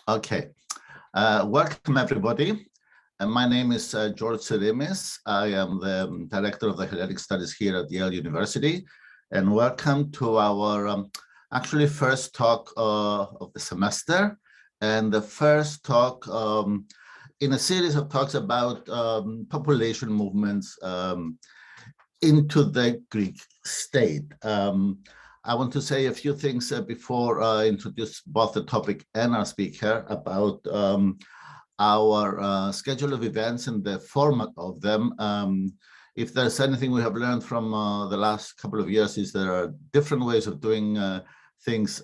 Okay, welcome everybody. My name is George Serimis. I am the director of the Hellenic Studies here at Yale University, and welcome to our actually first talk of the semester, and the first talk in a series of talks about population movements into the Greek state. I want to say a few things before I introduce both the topic and our speaker about our schedule of events and the format of them. If there's anything we have learned from the last couple of years is there are different ways of doing things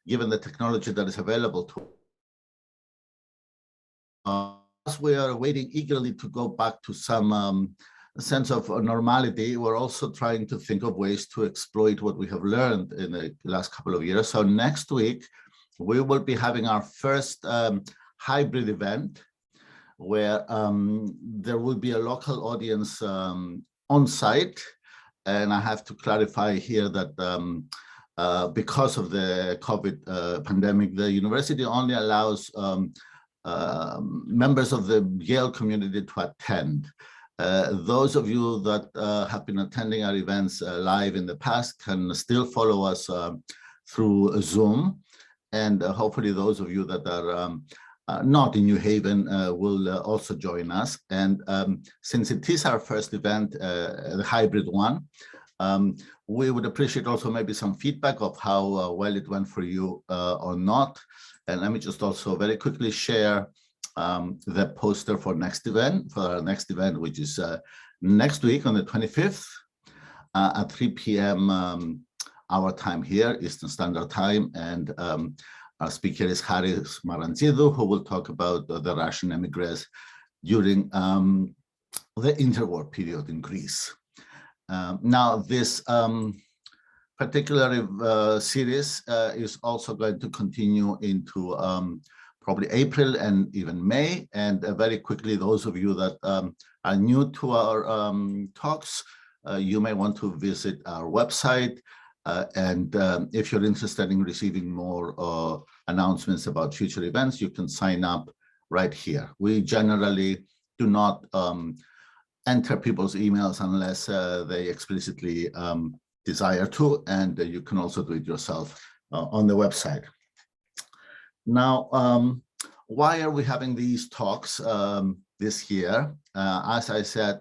given the technology that is available to us. We are waiting eagerly to go back to some sense of normality. We're also trying to think of ways to exploit what we have learned in the last couple of years. So next week, we will be having our first hybrid event where there will be a local audience on site. And I have to clarify here that because of the COVID pandemic, the university only allows members of the Yale community to attend. Those of you that have been attending our events live in the past can still follow us through Zoom. And hopefully those of you that are not in New Haven will also join us. And since it is our first event, the hybrid one, we would appreciate also maybe some feedback of how well it went for you or not. And let me just also very quickly share the poster for our next event, which is next week on the 25th at 3 p.m. Our time here, Eastern Standard Time. And our speaker is Haris Marantidou, who will talk about the Russian emigres during the interwar period in Greece. Now, this particular series is also going to continue into probably April and even May. And very quickly, those of you that are new to our talks, you may want to visit our website. And if you're interested in receiving more announcements about future events, you can sign up right here. We generally do not enter people's emails unless they explicitly desire to, and you can also do it yourself on the website. Now, why are we having these talks this year? As I said,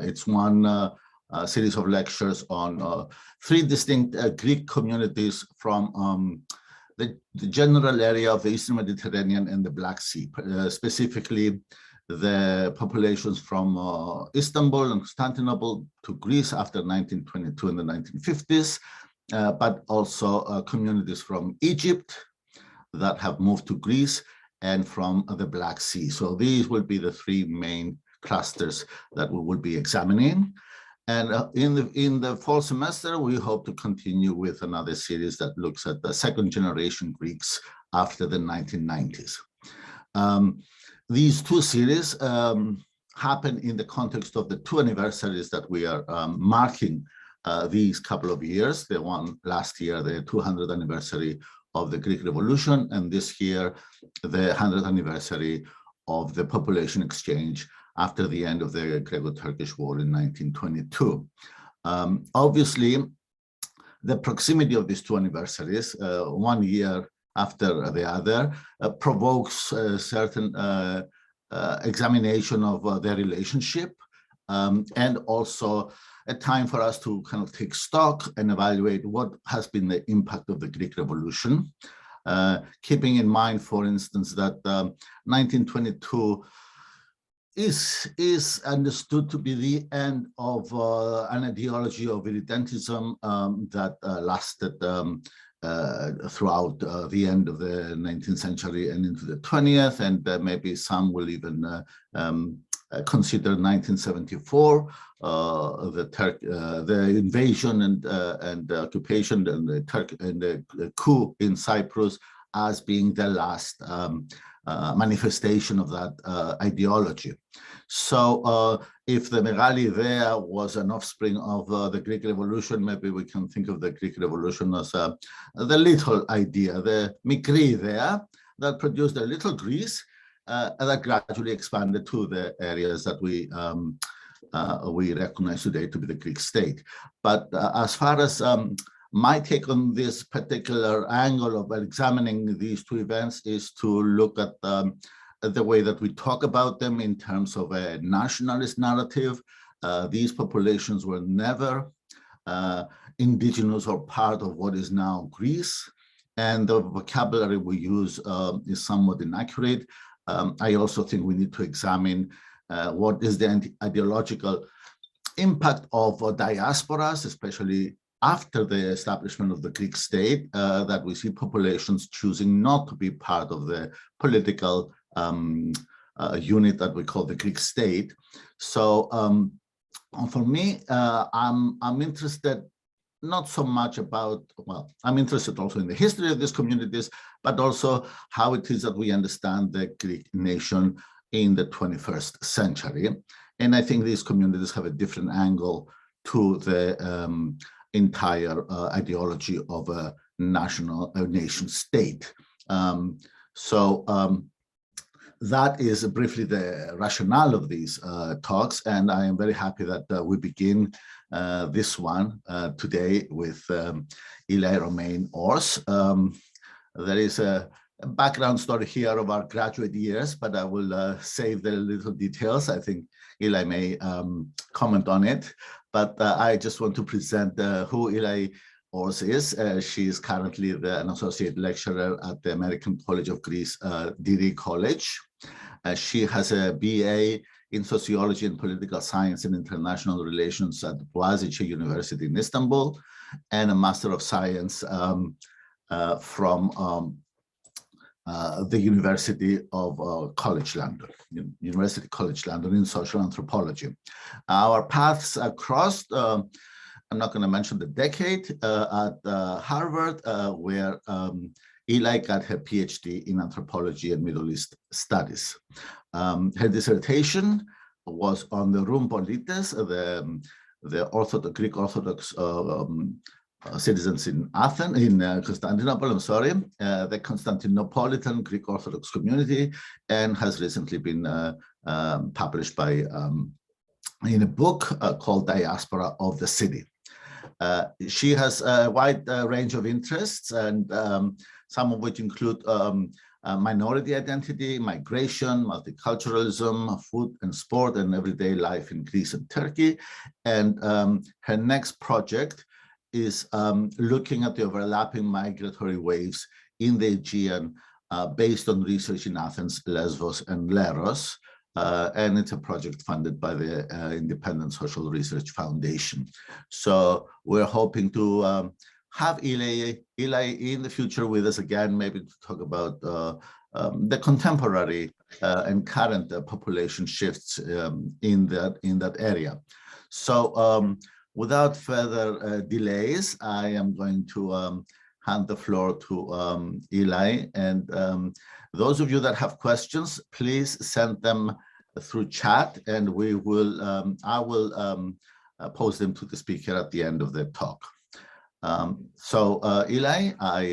it's one series of lectures on three distinct Greek communities from the general area of the Eastern Mediterranean and the Black Sea, specifically the populations from Istanbul and Constantinople to Greece after 1922 in the 1950s, but also communities from Egypt that have moved to Greece and from the Black Sea. So these will be the three main clusters that we will be examining. And in the fall semester, we hope to continue with another series that looks at the second generation Greeks after the 1990s. These two series happen in the context of the two anniversaries that we are marking these couple of years. The one last year, the 200th anniversary of the Greek Revolution, and this year, the 100th anniversary of the population exchange after the end of the Greco-Turkish War in 1922. Obviously, the proximity of these two anniversaries, 1 year after the other, provokes a certain examination of their relationship, and also a time for us to kind of take stock and evaluate what has been the impact of the Greek Revolution, keeping in mind, for instance, that 1922 is understood to be the end of an ideology of irredentism that lasted throughout the end of the 19th century and into the 20th, and maybe some will even consider 1974, the invasion and occupation and the coup in Cyprus as being the last manifestation of that ideology. So if the Megali Idea was an offspring of the Greek Revolution, maybe we can think of the Greek Revolution as the little idea, the Mikri Idea, that produced a little Greece and that gradually expanded to the areas that we recognize today to be the Greek state. But as far as my take on this particular angle of examining these two events is to look at the way that we talk about them in terms of a nationalist narrative. These populations were never indigenous or part of what is now Greece, and the vocabulary we use is somewhat inaccurate. I also think we need to examine what is the ideological impact of diasporas, especially after the establishment of the Greek state, that we see populations choosing not to be part of the political unit that we call the Greek state. So for me, I'm interested not so much about, well, I'm interested also in the history of these communities, but also how it is that we understand the Greek nation in the 21st century. And I think these communities have a different angle to the entire ideology of a nation state. That is briefly the rationale of these talks, and I am very happy that we begin this one today with Eli Romain Ors. There is a background story here of our graduate years, but I will save the little details. I think Eli may comment on it, but I just want to present who Eli Ors is. She is currently an associate lecturer at the American College of Greece, Diri College. She has a BA in sociology and political science and international relations at Boğaziçi University in Istanbul, and a Master of Science from the University of College London, University College London in social anthropology. Our paths crossed, I'm not going to mention the decade, at Harvard, where Eli got her PhD in anthropology and Middle East studies. Her dissertation was on the Roum Polites, the Greek Orthodox citizens in Athens, in Constantinople, I'm sorry, the Constantinopolitan Greek Orthodox community, and has recently been published in a book called Diaspora of the City. She has a wide range of interests, and some of which include minority identity, migration, multiculturalism, food and sport, and everyday life in Greece and Turkey. And her next project is looking at the overlapping migratory waves in the Aegean based on research in Athens, Lesbos, and Leros. And it's a project funded by the Independent Social Research Foundation. So we're hoping to have Eli in the future with us again, maybe to talk about the contemporary and current population shifts in that area. So without further delays, I am going to hand the floor to Eli, and those of you that have questions, please send them through chat, and we will I will pose them to the speaker at the end of the talk. So Eli, I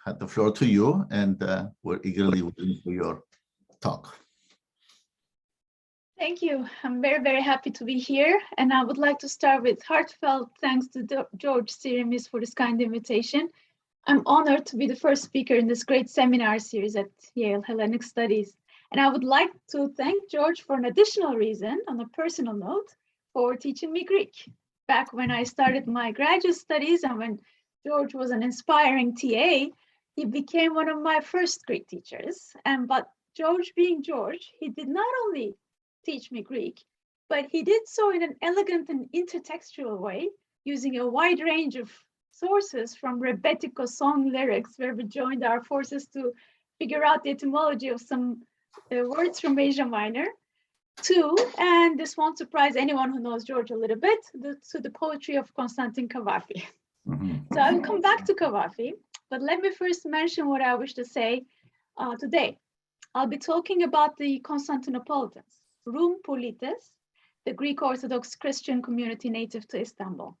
hand the floor to you, and we're eagerly waiting for your talk. Thank you. I'm very, very happy to be here, and I would like to start with heartfelt thanks to George Sirimis for this kind invitation. I'm honored to be the first speaker in this great seminar series at Yale Hellenic Studies. And I would like to thank George for an additional reason, on a personal note, for teaching me Greek. Back when I started my graduate studies and when George was an inspiring TA, he became one of my first Greek teachers. But George being George, he did not only teach me Greek, but he did so in an elegant and intertextual way, using a wide range of sources from rebetiko song lyrics, where we joined our forces to figure out the etymology of some words from Asia Minor, to, and this won't surprise anyone who knows George a little bit, to the poetry of Constantine Cavafi. So I will come back to Cavafi, but let me first mention what I wish to say today. I'll be talking about the Constantinopolitans, Roum Polites, the Greek Orthodox Christian community native to Istanbul.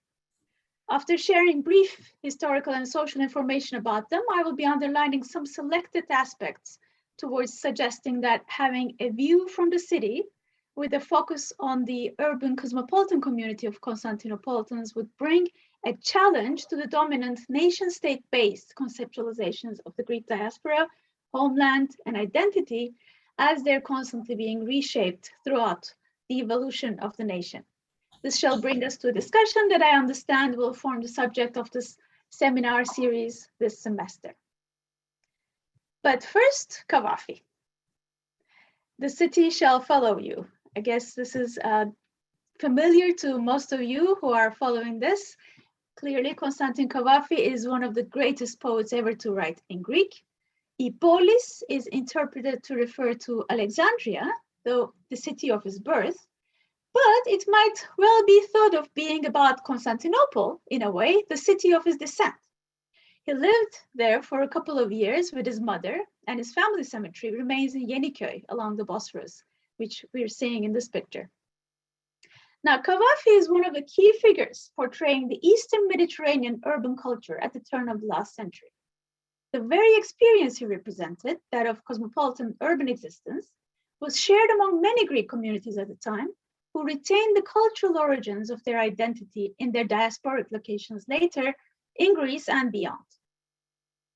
After sharing brief historical and social information about them, I will be underlining some selected aspects towards suggesting that having a view from the city with a focus on the urban cosmopolitan community of Constantinopolitans would bring a challenge to the dominant nation-state-based conceptualizations of the Greek diaspora, homeland, and identity, as they're constantly being reshaped throughout the evolution of the nation. This shall bring us to a discussion that I understand will form the subject of this seminar series this semester. But first, Cavafi. The city shall follow you. I guess this is familiar to most of you who are following this. Clearly, Constantine Cavafi is one of the greatest poets ever to write in Greek. Polis is interpreted to refer to Alexandria, though the city of his birth, but it might well be thought of being about Constantinople, in a way, the city of his descent. He lived there for a couple of years with his mother, and his family cemetery remains in Yeniköy along the Bosphorus, which we're seeing in this picture. Now, Cavafi is one of the key figures portraying the Eastern Mediterranean urban culture at the turn of the last century. The very experience he represented, that of cosmopolitan urban existence, was shared among many Greek communities at the time, who retained the cultural origins of their identity in their diasporic locations later in Greece and beyond.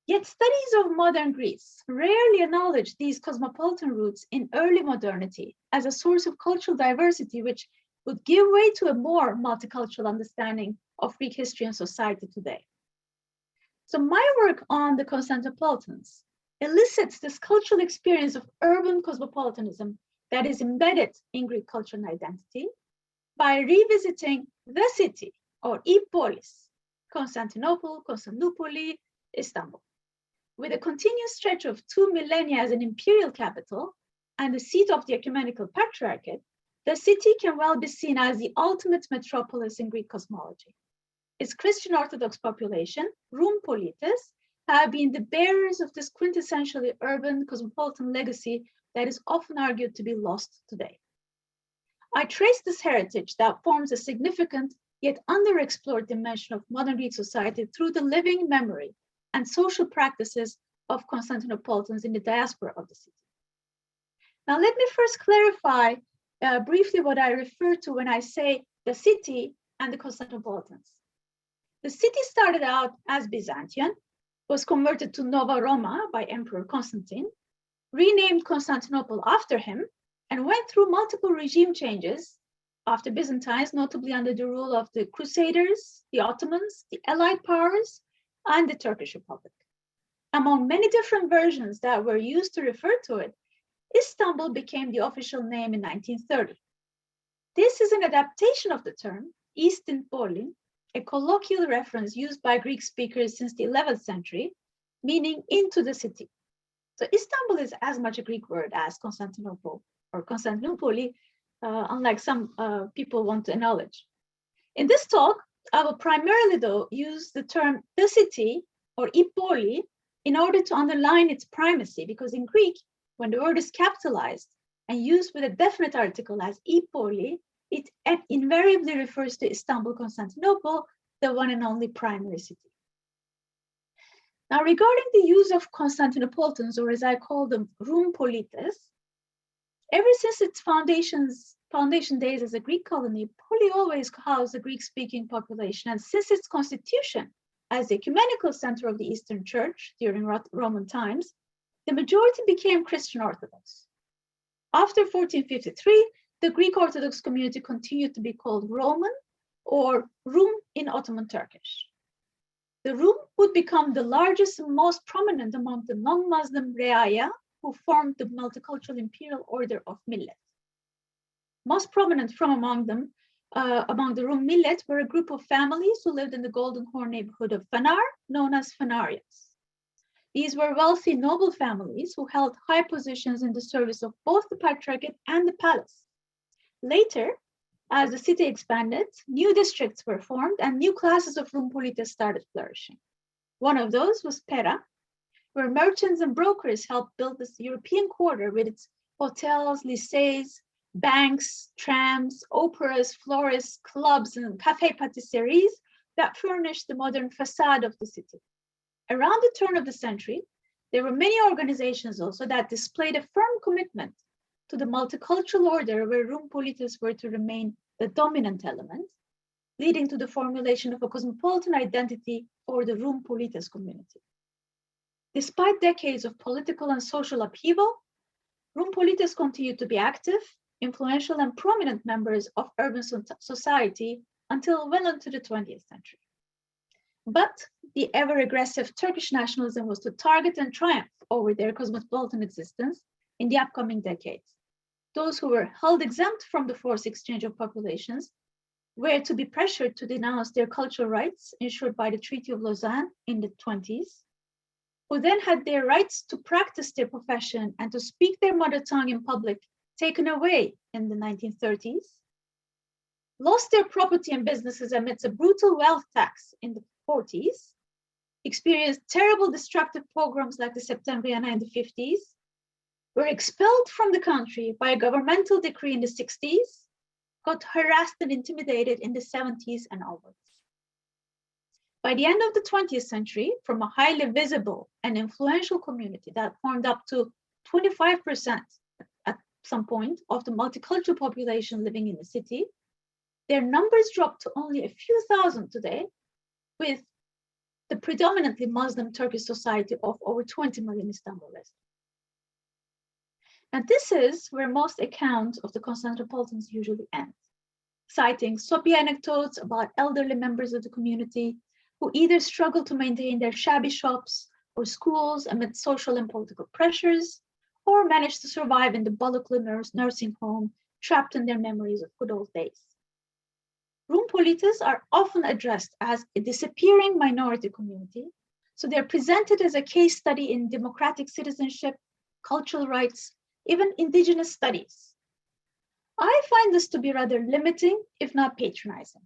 Yet studies of modern Greece rarely acknowledge these cosmopolitan roots in early modernity as a source of cultural diversity, which would give way to a more multicultural understanding of Greek history and society today. So my work on the Constantinopolitans elicits this cultural experience of urban cosmopolitanism that is embedded in Greek culture and identity by revisiting the city, or polis, Constantinople, Constantinoupoli, Istanbul. With a continuous stretch of 2 millennia as an imperial capital and the seat of the ecumenical patriarchate, the city can well be seen as the ultimate metropolis in Greek cosmology. Its Christian Orthodox population, Rum Polites, have been the bearers of this quintessentially urban cosmopolitan legacy that is often argued to be lost today. I trace this heritage that forms a significant yet underexplored dimension of modern Greek society through the living memory and social practices of Constantinopolitans in the diaspora of the city. Now, let me first clarify briefly what I refer to when I say the city and the Constantinopolitans. The city started out as Byzantium, was converted to Nova Roma by Emperor Constantine, renamed Constantinople after him, and went through multiple regime changes after Byzantines, notably under the rule of the Crusaders, the Ottomans, the Allied powers, and the Turkish Republic. Among many different versions that were used to refer to it, Istanbul became the official name in 1930. This is an adaptation of the term Eastern Poli, a colloquial reference used by Greek speakers since the 11th century, meaning into the city. So Istanbul is as much a Greek word as Constantinople or Constantinoupoli, unlike some people want to acknowledge. In this talk, I will primarily, though, use the term the city or ipoli in order to underline its primacy, because in Greek, when the word is capitalized and used with a definite article as ipoli, it invariably refers to Istanbul, Constantinople, the one and only primary city. Now, regarding the use of Constantinopolitans, or as I call them, Rum Polites, ever since its foundation days as a Greek colony, Poli always housed a Greek-speaking population, and since its constitution as the ecumenical center of the Eastern Church during Roman times, the majority became Christian Orthodox. After 1453, the Greek Orthodox community continued to be called Roman or Rum in Ottoman Turkish. The Rum would become the largest and most prominent among the non-Muslim Reaya, who formed the multicultural imperial order of Millet. Most prominent from among them, among the Rum Millet, were a group of families who lived in the Golden Horn neighborhood of Fenar, known as Fenarians. These were wealthy noble families who held high positions in the service of both the Patriarchate and the palace. Later, as the city expanded, new districts were formed and new classes of Rum Polites started flourishing. One of those was Pera, where merchants and brokers helped build this European quarter with its hotels, lycées, banks, trams, operas, florists, clubs, and café patisseries that furnished the modern facade of the city. Around the turn of the century, There were many organizations also that displayed a firm commitment to the multicultural order where Rum Politis were to remain the dominant element, leading to the formulation of a cosmopolitan identity for the Rum Politis community. Despite decades of political and social upheaval, Rum Politis continued to be active, influential, and prominent members of urban society until well into the 20th century. But the ever-aggressive Turkish nationalism was to target and triumph over their cosmopolitan existence in the upcoming decades. Those who were held exempt from the forced exchange of populations were to be pressured to denounce their cultural rights ensured by the Treaty of Lausanne in the 20s, who then had their rights to practice their profession and to speak their mother tongue in public taken away in the 1930s, lost their property and businesses amidst a brutal wealth tax in the 40s, experienced terrible destructive pogroms like the Septembriana in the 50s, were expelled from the country by a governmental decree in the 60s, got harassed and intimidated in the 70s and onwards. By the end of the 20th century, from a highly visible and influential community that formed up to 25% at some point of the multicultural population living in the city, their numbers dropped to only a few thousand today, with the predominantly Muslim Turkish society of over 20 million Istanbul residents. And this is where most accounts of the Constantinopolitans usually end, citing soppy anecdotes about elderly members of the community who either struggle to maintain their shabby shops or schools amid social and political pressures, or manage to survive in the Balıklı nursing home, trapped in their memories of good old days. Rum Politis are often addressed as a disappearing minority community, so they're presented as a case study in democratic citizenship, cultural rights, even indigenous studies. I find this to be rather limiting, if not patronizing.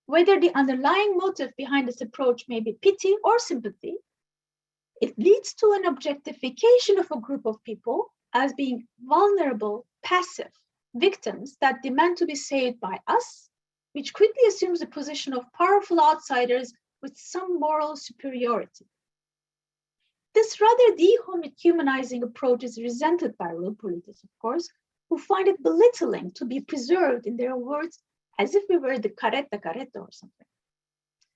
Whether the underlying motive behind this approach may be pity or sympathy, it leads to an objectification of a group of people as being vulnerable, passive victims that demand to be saved by us, which quickly assumes the position of powerful outsiders with some moral superiority. This rather dehumanizing approach is resented by Rum Politis, of course, who find it belittling to be preserved in their words as if we were the caretta or something.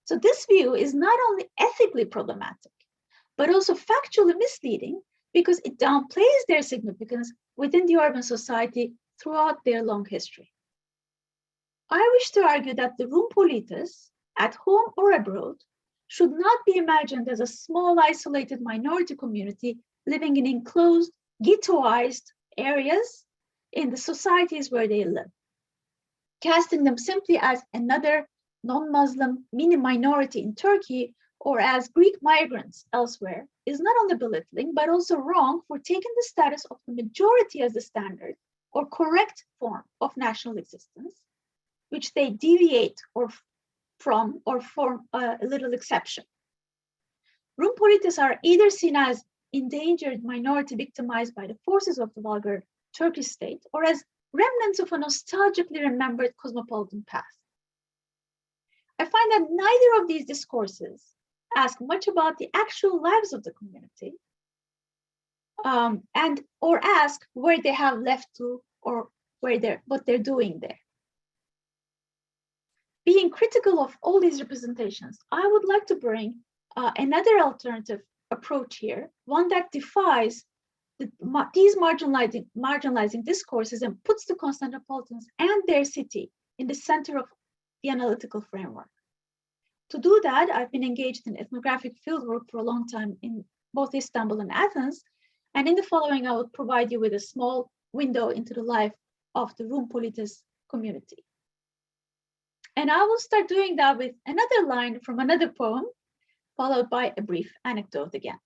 So this view is not only ethically problematic, but also factually misleading because it downplays their significance within the urban society throughout their long history. I wish to argue that the Rum Politis, at home or abroad, should not be imagined as a small isolated minority community living in enclosed, ghettoized areas in the societies where they live. Casting them simply as another non-Muslim mini minority in Turkey or as Greek migrants elsewhere is not only belittling, but also wrong for taking the status of the majority as the standard or correct form of national existence, which they deviate from or form a little exception. Rum Politis are either seen as endangered minority victimized by the forces of the vulgar Turkish state or as remnants of a nostalgically remembered cosmopolitan past. I find that neither of these discourses ask much about the actual lives of the community or ask where they have left to or what they're doing there. Being critical of all these representations, I would like to bring another alternative approach here, one that defies these marginalizing discourses and puts the Constantinopolitans and their city in the center of the analytical framework. To do that, I've been engaged in ethnographic fieldwork for a long time in both Istanbul and Athens, and in the following, I will provide you with a small window into the life of the Rum Politis community. And I will start doing that with another line from another poem, followed by a brief anecdote again.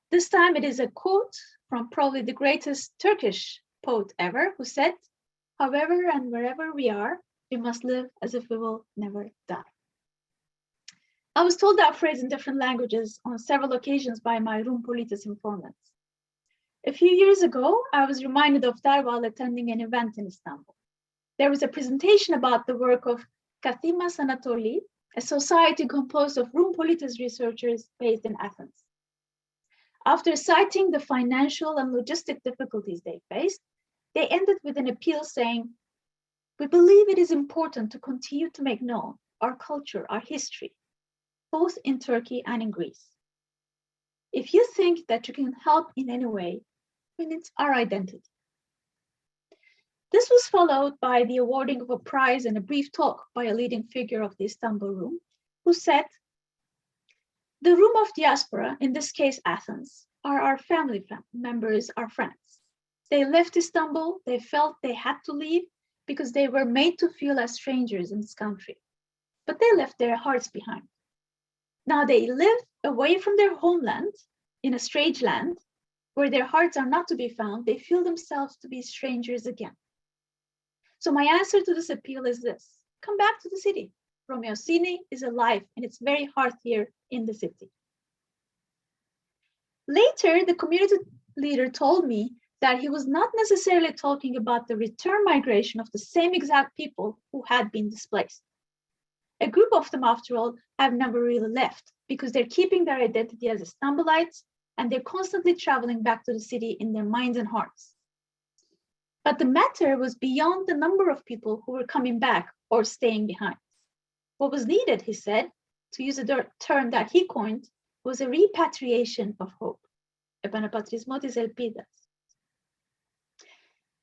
This time it is a quote from probably the greatest Turkish poet ever, who said, "However and wherever we are, we must live as if we will never die." I was told that phrase in different languages on several occasions by my Rum Politis informants. A few years ago, I was reminded of that while attending an event in Istanbul. There was a presentation about the work of Kathimas Anatoli, a society composed of Rum Politis researchers based in Athens. After citing the financial and logistic difficulties they faced, they ended with an appeal saying, "We believe it is important to continue to make known our culture, our history, both in Turkey and in Greece. If you think that you can help in any way, then it's our identity." This was followed by the awarding of a prize and a brief talk by a leading figure of the Istanbul Room, who said, "The Room of Diaspora, in this case Athens, are our family members, our friends. They left Istanbul, they felt they had to leave because they were made to feel as strangers in this country, but they left their hearts behind. Now they live away from their homeland in a strange land where their hearts are not to be found. They feel themselves to be strangers again. So my answer to this appeal is this: come back to the city. Romeosini is alive in its very heart here in the city." Later, the community leader told me that he was not necessarily talking about the return migration of the same exact people who had been displaced. A group of them, after all, have never really left because they're keeping their identity as Istanbulites and they're constantly traveling back to the city in their minds and hearts. But the matter was beyond the number of people who were coming back or staying behind. What was needed, he said, to use a term that he coined, was a repatriation of hope. Επαναπατρισμός της ελπίδας.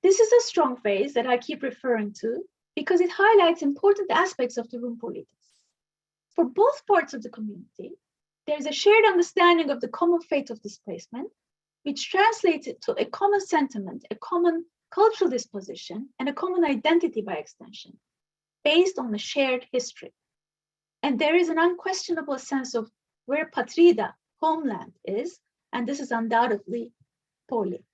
This is a strong phrase that I keep referring to because it highlights important aspects of the Room Politis. For both parts of the community, there is a shared understanding of the common fate of displacement, which translates to a common sentiment, a common cultural disposition, and a common identity by extension, based on a shared history. And there is an unquestionable sense of where patrida, homeland, is, and this is undoubtedly Poli.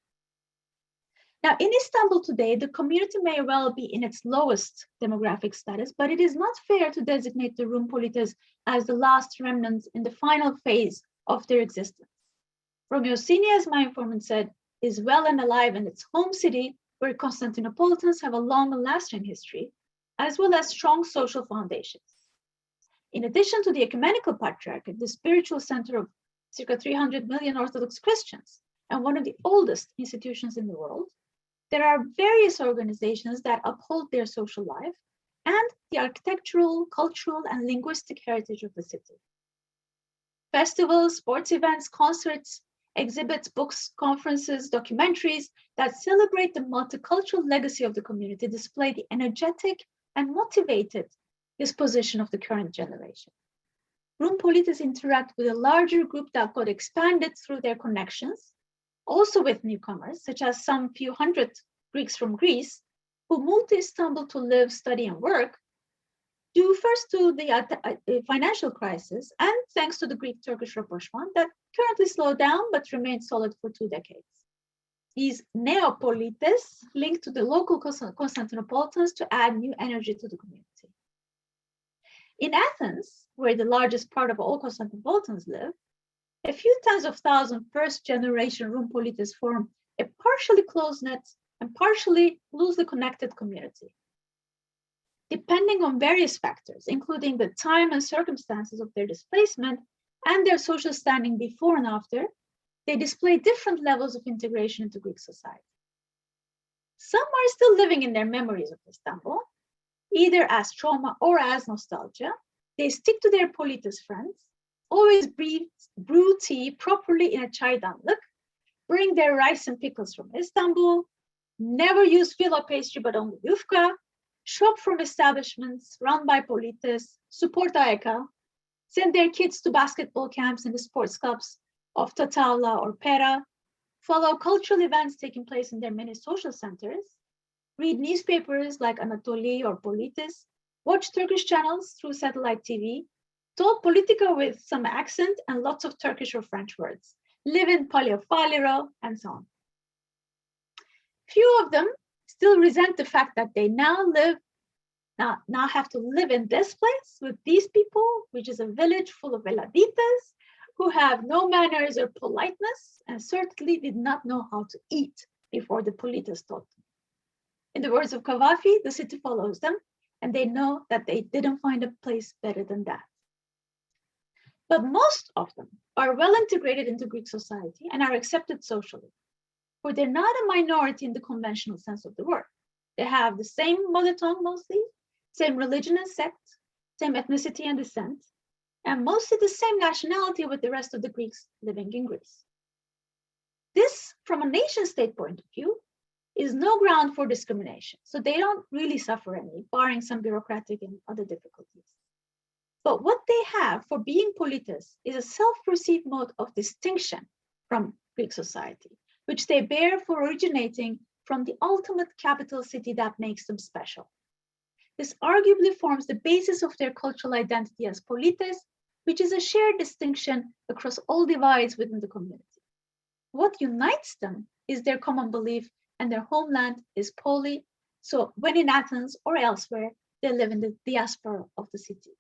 Now, in Istanbul today, the community may well be in its lowest demographic status, but it is not fair to designate the Room Politis as the last remnants in the final phase of their existence. Romeosini, as my informant said, is well and alive in its home city, where Constantinopolitans have a long and lasting history, as well as strong social foundations. In addition to the ecumenical patriarchate, the spiritual center of circa 300 million Orthodox Christians, and one of the oldest institutions in the world, there are various organizations that uphold their social life and the architectural, cultural, and linguistic heritage of the city. Festivals, sports events, concerts, exhibits, books, conferences, documentaries that celebrate the multicultural legacy of the community display the energetic and motivated disposition of the current generation. Room Politis interact with a larger group that got expanded through their connections, also with newcomers, such as some few hundred Greeks from Greece, who moved to Istanbul to live, study, and work, due first to the financial crisis and thanks to the Greek-Turkish rapprochement that currently slowed down but remained solid for 2 decades. These neopolites linked to the local Constantinopolitans to add new energy to the community. In Athens, where the largest part of all Constantinopolitans live, a few tens of thousands first-generation Room Politis form a partially close-knit and partially loosely connected community. Depending on various factors, including the time and circumstances of their displacement and their social standing before and after, they display different levels of integration into Greek society. Some are still living in their memories of Istanbul, either as trauma or as nostalgia. They stick to their Politis friends, always brew tea properly in a çaydanlık, bring their rice and pickles from Istanbul, never use filo pastry but only yufka, shop from establishments run by Politis, support AEK, send their kids to basketball camps in the sports clubs of Tatavla or Pera, follow cultural events taking place in their many social centers, read newspapers like Anatoli or Politis, watch Turkish channels through satellite TV, talk politica with some accent and lots of Turkish or French words, live in Paleofaliro, and so on. Few of them still resent the fact that they now have to live in this place with these people, which is a village full of veladitas who have no manners or politeness and certainly did not know how to eat before the Politis taught them. In the words of Cavafi, the city follows them and they know that they didn't find a place better than that. But most of them are well integrated into Greek society and are accepted socially, for they're not a minority in the conventional sense of the word. They have the same mother tongue mostly, same religion and sect, same ethnicity and descent, and mostly the same nationality with the rest of the Greeks living in Greece. This, from a nation state point of view, is no ground for discrimination. So they don't really suffer any, barring some bureaucratic and other difficulties. But what they have for being polites is a self-perceived mode of distinction from Greek society, which they bear for originating from the ultimate capital city that makes them special. This arguably forms the basis of their cultural identity as polites, which is a shared distinction across all divides within the community. What unites them is their common belief, and their homeland is poly. So when in Athens or elsewhere, they live in the diaspora of the city.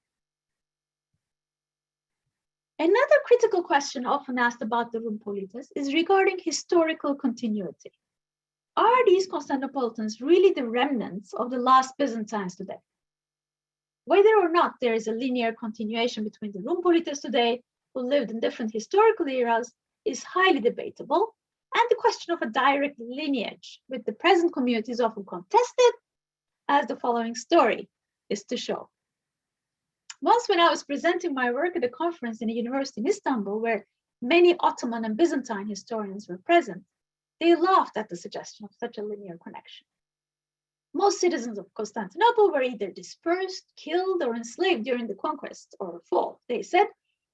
Another critical question often asked about the Rum polites is regarding historical continuity. Are these Constantinopolitans really the remnants of the last Byzantines today? Whether or not there is a linear continuation between the Rum polites today, who lived in different historical eras, is highly debatable, and the question of a direct lineage with the present community is often contested, as the following story is to show. Once when I was presenting my work at a conference in a university in Istanbul, where many Ottoman and Byzantine historians were present, they laughed at the suggestion of such a linear connection. Most citizens of Constantinople were either dispersed, killed, or enslaved during the conquest or fall, they said,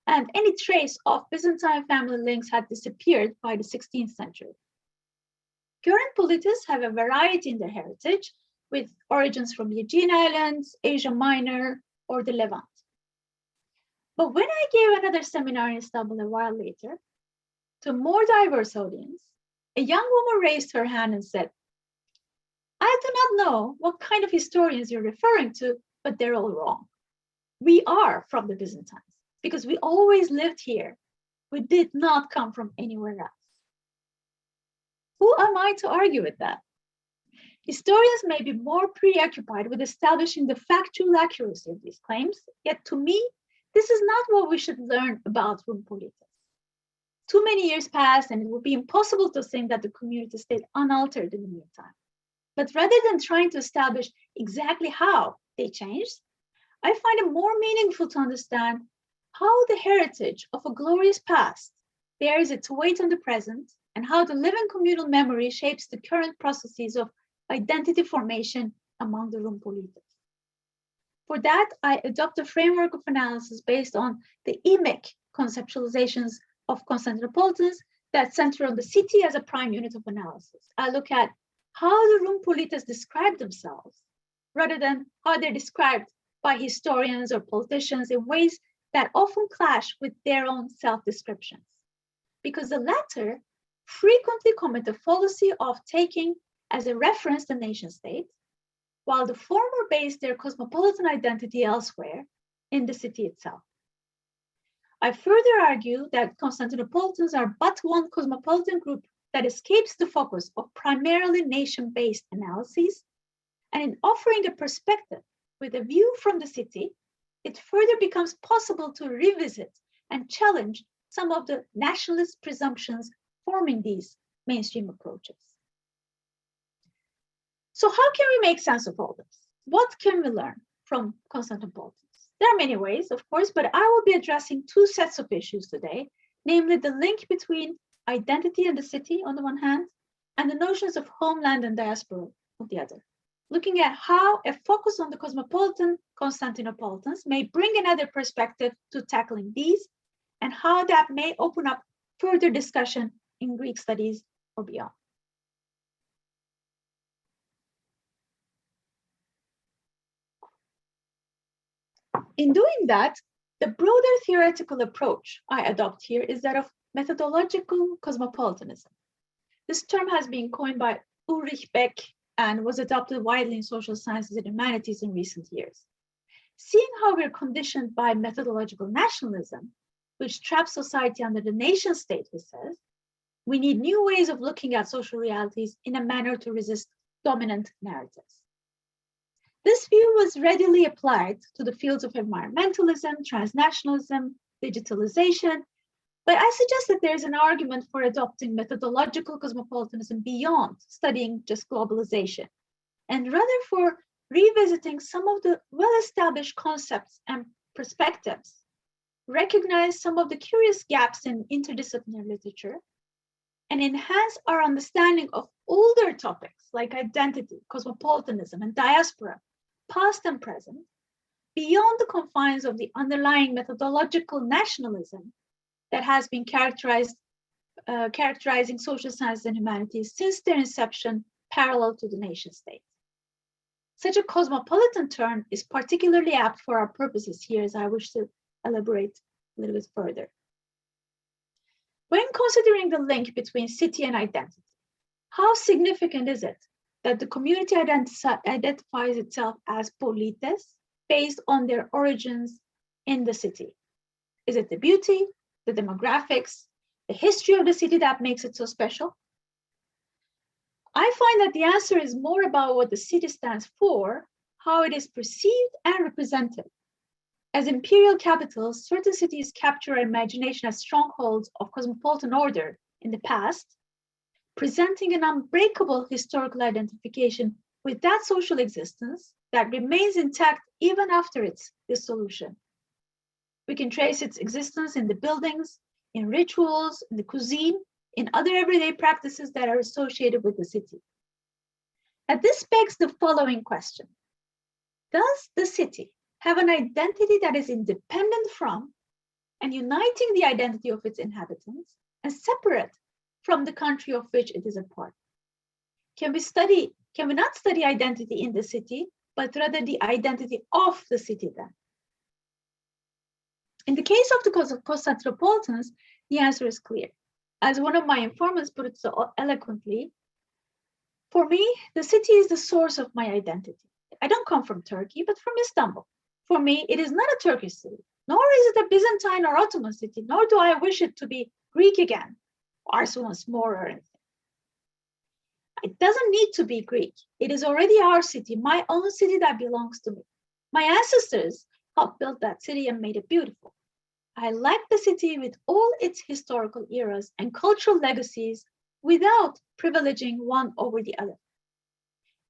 and any trace of Byzantine family links had disappeared by the 16th century. Current polites have a variety in their heritage, with origins from the Aegean Islands, Asia Minor, or the Levant. But when I gave another seminar in Istanbul a while later, to a more diverse audience, a young woman raised her hand and said, "I do not know what kind of historians you're referring to, but they're all wrong. We are from the Byzantines, because we always lived here. We did not come from anywhere else." Who am I to argue with that? Historians may be more preoccupied with establishing the factual accuracy of these claims, yet to me, this is not what we should learn about Rum polites. Too many years passed, and it would be impossible to think that the community stayed unaltered in the meantime. But rather than trying to establish exactly how they changed, I find it more meaningful to understand how the heritage of a glorious past bears its weight on the present, and how the living communal memory shapes the current processes of identity formation among the Rum polites. For that, I adopt a framework of analysis based on the emic conceptualizations of Constantinopolitans that center on the city as a prime unit of analysis. I look at how the Rum polites describe themselves, rather than how they're described by historians or politicians in ways that often clash with their own self-descriptions. Because the latter frequently commit the fallacy of taking as a reference the nation state, while the former base their cosmopolitan identity elsewhere in the city itself. I further argue that Constantinopolitans are but one cosmopolitan group that escapes the focus of primarily nation-based analyses, and in offering a perspective with a view from the city, it further becomes possible to revisit and challenge some of the nationalist presumptions forming these mainstream approaches. So how can we make sense of all this? What can we learn from Constantinopolitans? There are many ways, of course, but I will be addressing two sets of issues today, namely the link between identity and the city on the one hand, and the notions of homeland and diaspora on the other, looking at how a focus on the cosmopolitan Constantinopolitans may bring another perspective to tackling these, and how that may open up further discussion in Greek studies or beyond. In doing that, the broader theoretical approach I adopt here is that of methodological cosmopolitanism. This term has been coined by Ulrich Beck and was adopted widely in social sciences and humanities in recent years. Seeing how we're conditioned by methodological nationalism, which traps society under the nation state, he says, we need new ways of looking at social realities in a manner to resist dominant narratives. This view was readily applied to the fields of environmentalism, transnationalism, digitalization, but I suggest that there's an argument for adopting methodological cosmopolitanism beyond studying just globalization, and rather for revisiting some of the well-established concepts and perspectives, recognize some of the curious gaps in interdisciplinary literature, and enhance our understanding of older topics like identity, cosmopolitanism, and diaspora, past and present, beyond the confines of the underlying methodological nationalism that has been characterizing social sciences and humanities since their inception, parallel to the nation state. Such a cosmopolitan term is particularly apt for our purposes here, as I wish to elaborate a little bit further. When considering the link between city and identity, how significant is it that the community identifies itself as polites based on their origins in the city? Is it the beauty, the demographics, the history of the city that makes it so special? I find that the answer is more about what the city stands for, how it is perceived and represented. As imperial capitals, certain cities capture our imagination as strongholds of cosmopolitan order in the past, presenting an unbreakable historical identification with that social existence that remains intact even after its dissolution. We can trace its existence in the buildings, in rituals, in the cuisine, in other everyday practices that are associated with the city. And this begs the following question. Does the city have an identity that is independent from and uniting the identity of its inhabitants and separate from the country of which it is a part? Can we not study identity in the city, but rather the identity of the city then? In the case of the Constantinopolitans, the answer is clear. As one of my informants put it so eloquently, for me, the city is the source of my identity. I don't come from Turkey, but from Istanbul. For me, it is not a Turkish city, nor is it a Byzantine or Ottoman city, nor do I wish it to be Greek again, ours once more or anything. It doesn't need to be Greek. It is already our city, my own city that belongs to me. My ancestors helped build that city and made it beautiful. I like the city with all its historical eras and cultural legacies without privileging one over the other.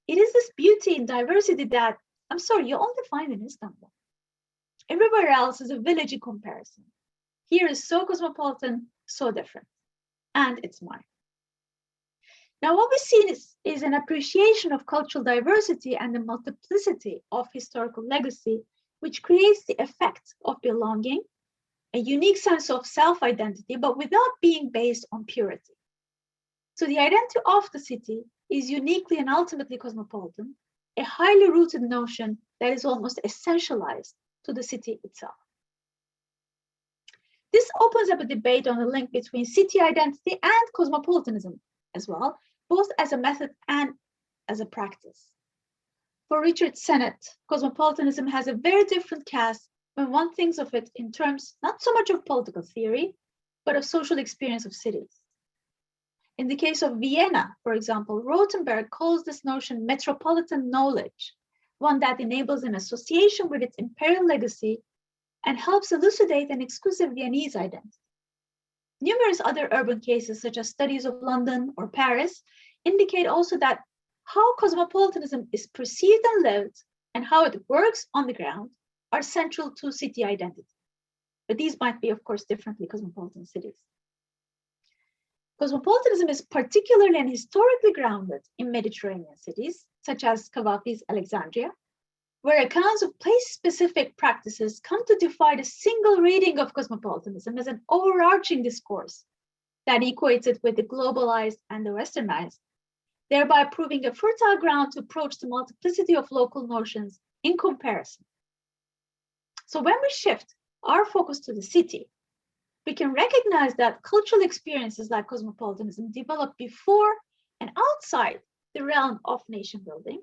It is this beauty and diversity that, I'm sorry, you only find in Istanbul. Everywhere else is a village in comparison. Here is so cosmopolitan, so different, and it's mine. Now, what we see is an appreciation of cultural diversity and the multiplicity of historical legacy, which creates the effect of belonging, a unique sense of self-identity, but without being based on purity. So the identity of the city is uniquely and ultimately cosmopolitan, a highly rooted notion that is almost essentialized to the city itself. This opens up a debate on the link between city identity and cosmopolitanism as well, both as a method and as a practice. For Richard Sennett, cosmopolitanism has a very different cast when one thinks of it in terms not so much of political theory, but of social experience of cities. In the case of Vienna, for example, Rothenberg calls this notion metropolitan knowledge, one that enables an association with its imperial legacy and helps elucidate an exclusive Viennese identity. Numerous other urban cases, such as studies of London or Paris, indicate also that how cosmopolitanism is perceived and lived and how it works on the ground are central to city identity. But these might be, of course, differently cosmopolitan cities. Cosmopolitanism is particularly and historically grounded in Mediterranean cities, such as Cavafi's Alexandria, where accounts of place-specific practices come to defy the single reading of cosmopolitanism as an overarching discourse that equates it with the globalized and the westernized, thereby proving a fertile ground to approach the multiplicity of local notions in comparison. So when we shift our focus to the city, we can recognize that cultural experiences like cosmopolitanism develop before and outside the realm of nation building,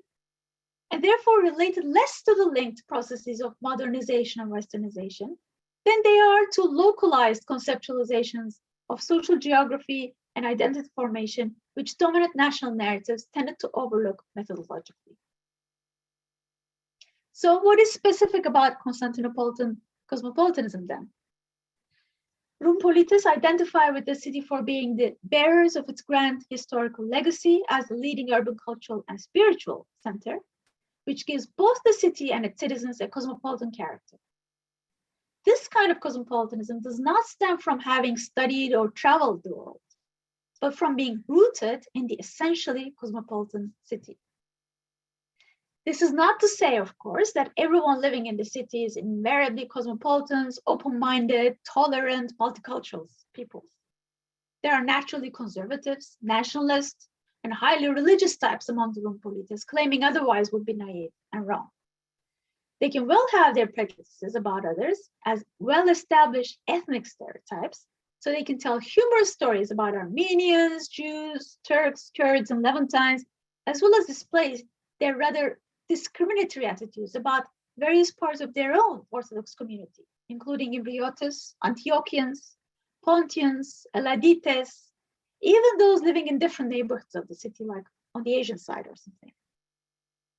and therefore related less to the linked processes of modernization and westernization than they are to localized conceptualizations of social geography and identity formation, which dominant national narratives tended to overlook methodologically. So what is specific about Constantinopolitan cosmopolitanism then? Rumpolites identify with the city for being the bearers of its grand historical legacy as the leading urban cultural and spiritual center, which gives both the city and its citizens a cosmopolitan character. This kind of cosmopolitanism does not stem from having studied or traveled the world, but from being rooted in the essentially cosmopolitan city. This is not to say, of course, that everyone living in the city is invariably cosmopolitans, open-minded, tolerant, multicultural peoples. There are naturally conservatives, nationalists, and highly religious types among the Rumpolites, claiming otherwise would be naive and wrong. They can well have their prejudices about others as well-established ethnic stereotypes, so they can tell humorous stories about Armenians, Jews, Turks, Kurds, and Levantines, as well as display their rather discriminatory attitudes about various parts of their own Orthodox community, including Ibriotes, Antiochians, Pontians, Helladites, even those living in different neighborhoods of the city, like on the Asian side or something.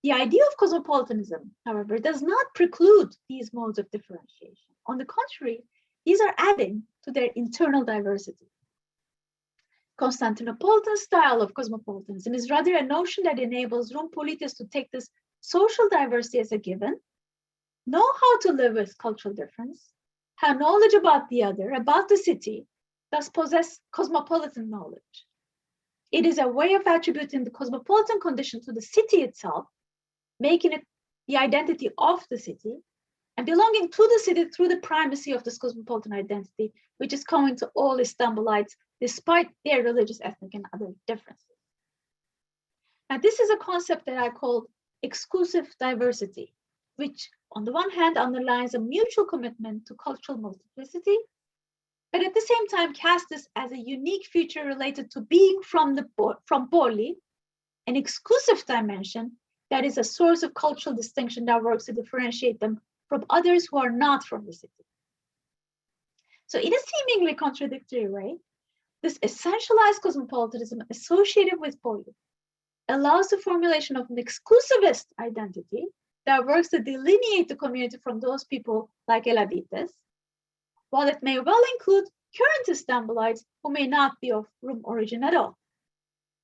The idea of cosmopolitanism, however, does not preclude these modes of differentiation. On the contrary, these are adding to their internal diversity. Constantinopolitan style of cosmopolitanism is rather a notion that enables Rumpolites to take this social diversity as a given, know how to live with cultural difference, have knowledge about the other, about the city, thus possess cosmopolitan knowledge. It is a way of attributing the cosmopolitan condition to the city itself, making it the identity of the city, and belonging to the city through the primacy of this cosmopolitan identity, which is common to all Istanbulites, despite their religious, ethnic, and other differences. Now, this is a concept that I call exclusive diversity, which on the one hand underlines a mutual commitment to cultural multiplicity, but at the same time casts this as a unique feature related to being from Poli, an exclusive dimension that is a source of cultural distinction that works to differentiate them from others who are not from the city. So in a seemingly contradictory way, this essentialized cosmopolitanism associated with Poli allows the formulation of an exclusivist identity that works to delineate the community from those people like Helladites, while it may well include current Istanbulites who may not be of Rum origin at all.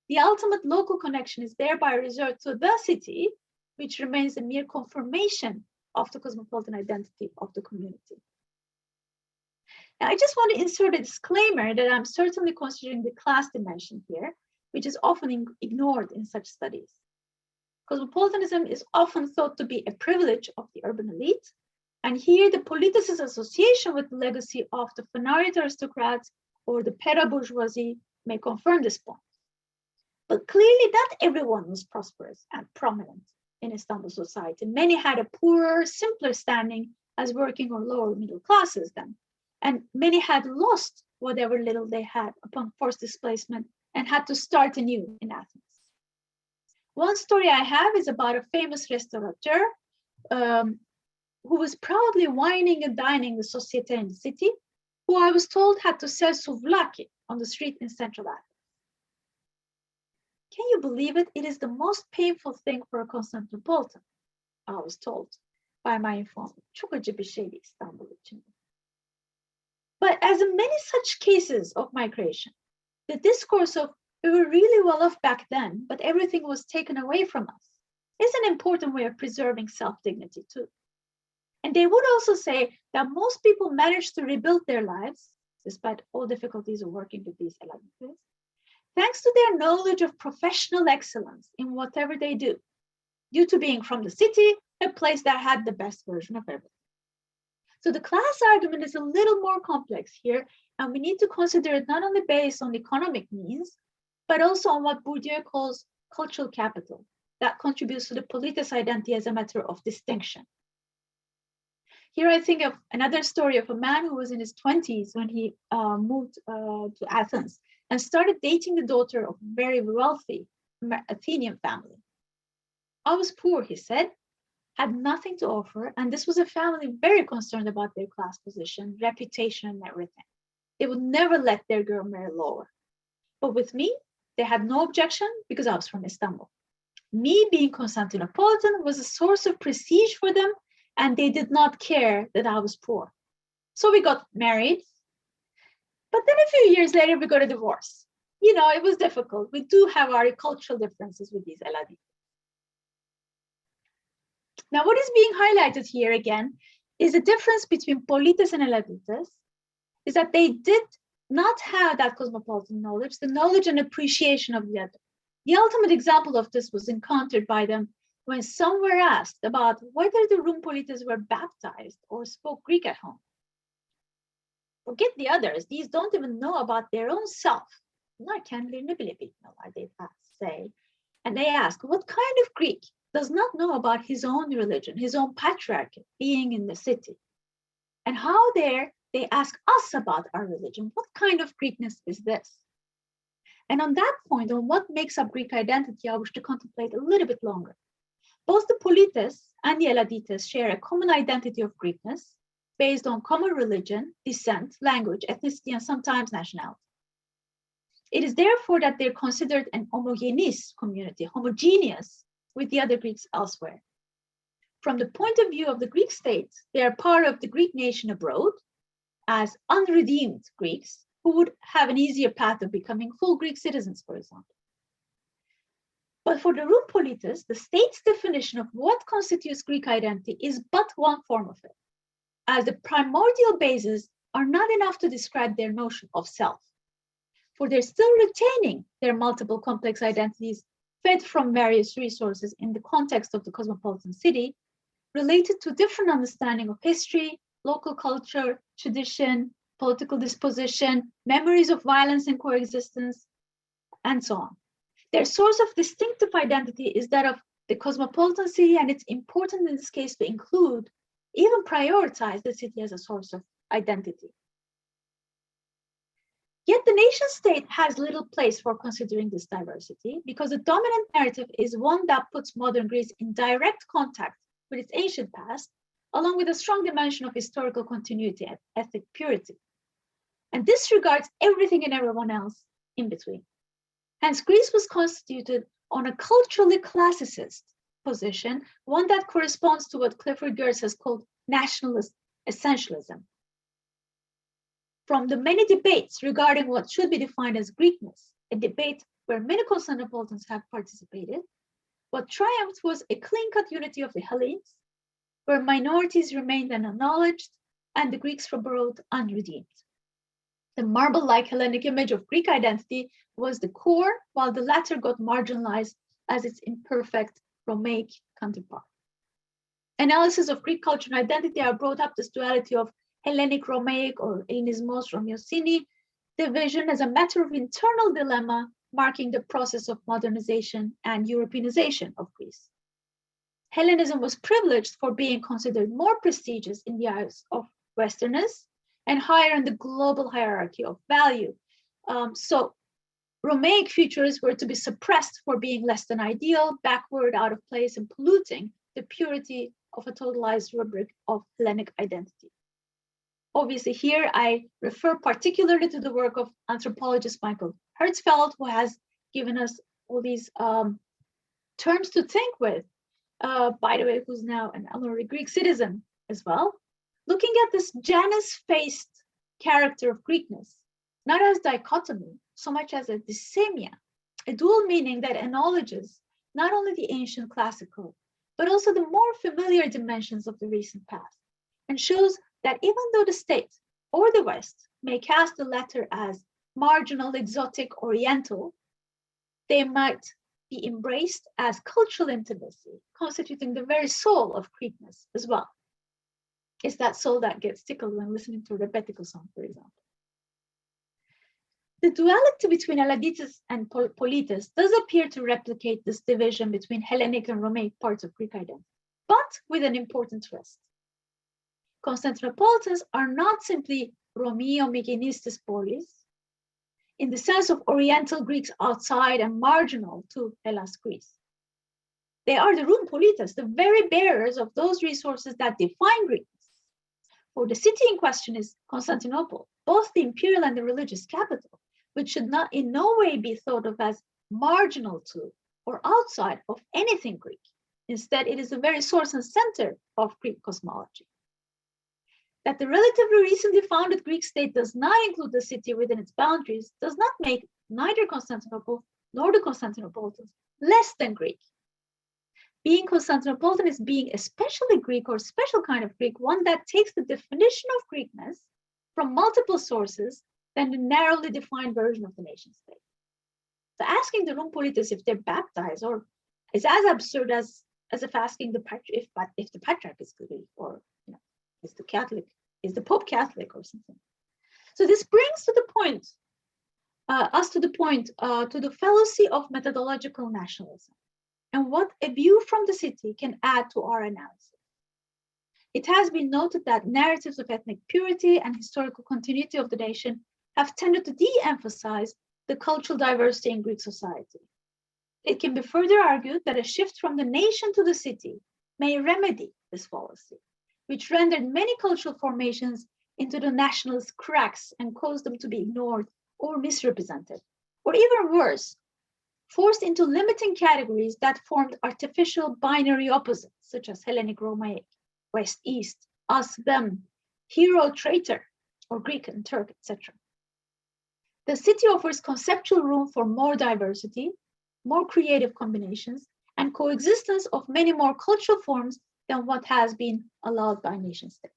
The ultimate local connection is thereby reserved to the city, which remains a mere confirmation of the cosmopolitan identity of the community. Now, I just want to insert a disclaimer that I'm certainly considering the class dimension here, which is often ignored in such studies. Cosmopolitanism is often thought to be a privilege of the urban elite, and here the politicist association with the legacy of the Phanarite aristocrats or the para-bourgeoisie may confirm this point. But clearly not everyone was prosperous and prominent in Istanbul society. Many had a poorer, simpler standing as working or lower middle classes then, and many had lost whatever little they had upon forced displacement and had to start anew in Athens. One story I have is about a famous restaurateur who was probably wining and dining the societe in the city, who I was told had to sell souvlaki on the street in central Athens. Can you believe it? It is the most painful thing for a Constantinopolitan, I was told by my informant. Çok acı bir şeydi İstanbul için. But as in many such cases of migration, the discourse of we were really well off back then, but everything was taken away from us is an important way of preserving self-dignity too. And they would also say that most people managed to rebuild their lives, despite all difficulties of working with these Hellenics, thanks to their knowledge of professional excellence in whatever they do, due to being from the city, a place that had the best version of everything. So the class argument is a little more complex here, and we need to consider it not only based on economic means, but also on what Bourdieu calls cultural capital that contributes to the politis identity as a matter of distinction. Here I think of another story of a man who was in his 20s when he moved to Athens and started dating the daughter of a very wealthy Athenian family. I was poor, he said, had nothing to offer, and this was a family very concerned about their class position, reputation, and everything. They would never let their girl marry lower. But with me, they had no objection because I was from Istanbul. Me being Constantinopolitan was a source of prestige for them, and they did not care that I was poor. So we got married, But then a few years later, we got a divorce. You know, it was difficult. We do have our cultural differences with these Helladic. Now, what is being highlighted here again is the difference between Polites and Helladites, is that they did not have that cosmopolitan knowledge, the knowledge and appreciation of the other. The ultimate example of this was encountered by them when some were asked about whether the Rum Polites were baptized or spoke Greek at home. Forget the others, these don't even know about their own self. They say. And they ask, what kind of Greek does not know about his own religion, his own patriarchy, being in the city? And how dare they ask us about our religion? What kind of Greekness is this? And on that point, on what makes up Greek identity, I wish to contemplate a little bit longer. Both the Polites and the Helladites share a common identity of Greekness based on common religion, descent, language, ethnicity, and sometimes nationality. It is therefore that they're considered an homogeneous community, homogeneous with the other Greeks elsewhere. From the point of view of the Greek state, they are part of the Greek nation abroad as unredeemed Greeks who would have an easier path of becoming full Greek citizens, for example. But for the Rum Polites, the state's definition of what constitutes Greek identity is but one form of it, as the primordial bases are not enough to describe their notion of self. For they're still retaining their multiple complex identities fed from various resources in the context of the cosmopolitan city, related to different understanding of history, local culture, tradition, political disposition, memories of violence and coexistence, and so on. Their source of distinctive identity is that of the cosmopolitan city, and it's important in this case to include, even prioritize the city as a source of identity. Yet the nation state has little place for considering this diversity because the dominant narrative is one that puts modern Greece in direct contact with its ancient past, along with a strong dimension of historical continuity and ethnic purity, and disregards everything and everyone else in between. Hence, Greece was constituted on a culturally classicist position, one that corresponds to what Clifford Geertz has called nationalist essentialism. From the many debates regarding what should be defined as Greekness, a debate where many Constantinopolitans have participated, what triumphed was a clean-cut unity of the Hellenes, where minorities remained unacknowledged and the Greeks from abroad unredeemed. The marble-like Hellenic image of Greek identity was the core, while the latter got marginalized as its imperfect Romaic counterpart. Analysis of Greek culture and identity are brought up this duality of Hellenic Romaic or Hellenismos Romeosini division as a matter of internal dilemma, marking the process of modernization and Europeanization of Greece. Hellenism was privileged for being considered more prestigious in the eyes of Westerners and higher in the global hierarchy of value. So Romaic features were to be suppressed for being less than ideal, backward, out of place, and polluting the purity of a totalized rubric of Hellenic identity. Obviously, here I refer particularly to the work of anthropologist Michael Hertzfeld, who has given us all these terms to think with, by the way, who's now an honorary Greek citizen as well, looking at this Janus-faced character of Greekness, not as dichotomy, so much as a dyssemia, a dual meaning that acknowledges not only the ancient classical, but also the more familiar dimensions of the recent past, and shows that even though the state or the West may cast the latter as marginal, exotic, oriental, they might be embraced as cultural intimacy, constituting the very soul of Greekness as well. It's that soul that gets tickled when listening to a rebettical song, for example. The duality between Helladites and Polites does appear to replicate this division between Hellenic and Romaic parts of Greek identity, but with an important twist. Constantinopolitans are not simply Romeo-Megenistis polis, in the sense of Oriental Greeks outside and marginal to Hellas Greece. They are the Rum Polites, the very bearers of those resources that define Greekness. For the city in question is Constantinople, both the imperial and the religious capital, which should not in no way be thought of as marginal to or outside of anything Greek. Instead, it is the very source and center of Greek cosmology. That the relatively recently founded Greek state does not include the city within its boundaries does not make neither Constantinople nor the Constantinopolitans less than Greek. Being Constantinopolitan is being especially Greek or special kind of Greek, one that takes the definition of Greekness from multiple sources than the narrowly defined version of the nation state. So asking the Rum politis if they're baptized or is as absurd as if asking the if the patriarch is Greek or is the Pope Catholic or something. So this brings to the point, to the fallacy of methodological nationalism and what a view from the city can add to our analysis. It has been noted that narratives of ethnic purity and historical continuity of the nation have tended to de-emphasize the cultural diversity in Greek society. It can be further argued that a shift from the nation to the city may remedy this fallacy, which rendered many cultural formations into the nationalist cracks and caused them to be ignored or misrepresented, or even worse, forced into limiting categories that formed artificial binary opposites, such as Hellenic Romaic, West East, us, them, hero, traitor, or Greek and Turk, etc. The city offers conceptual room for more diversity, more creative combinations, and coexistence of many more cultural forms than what has been allowed by nation states.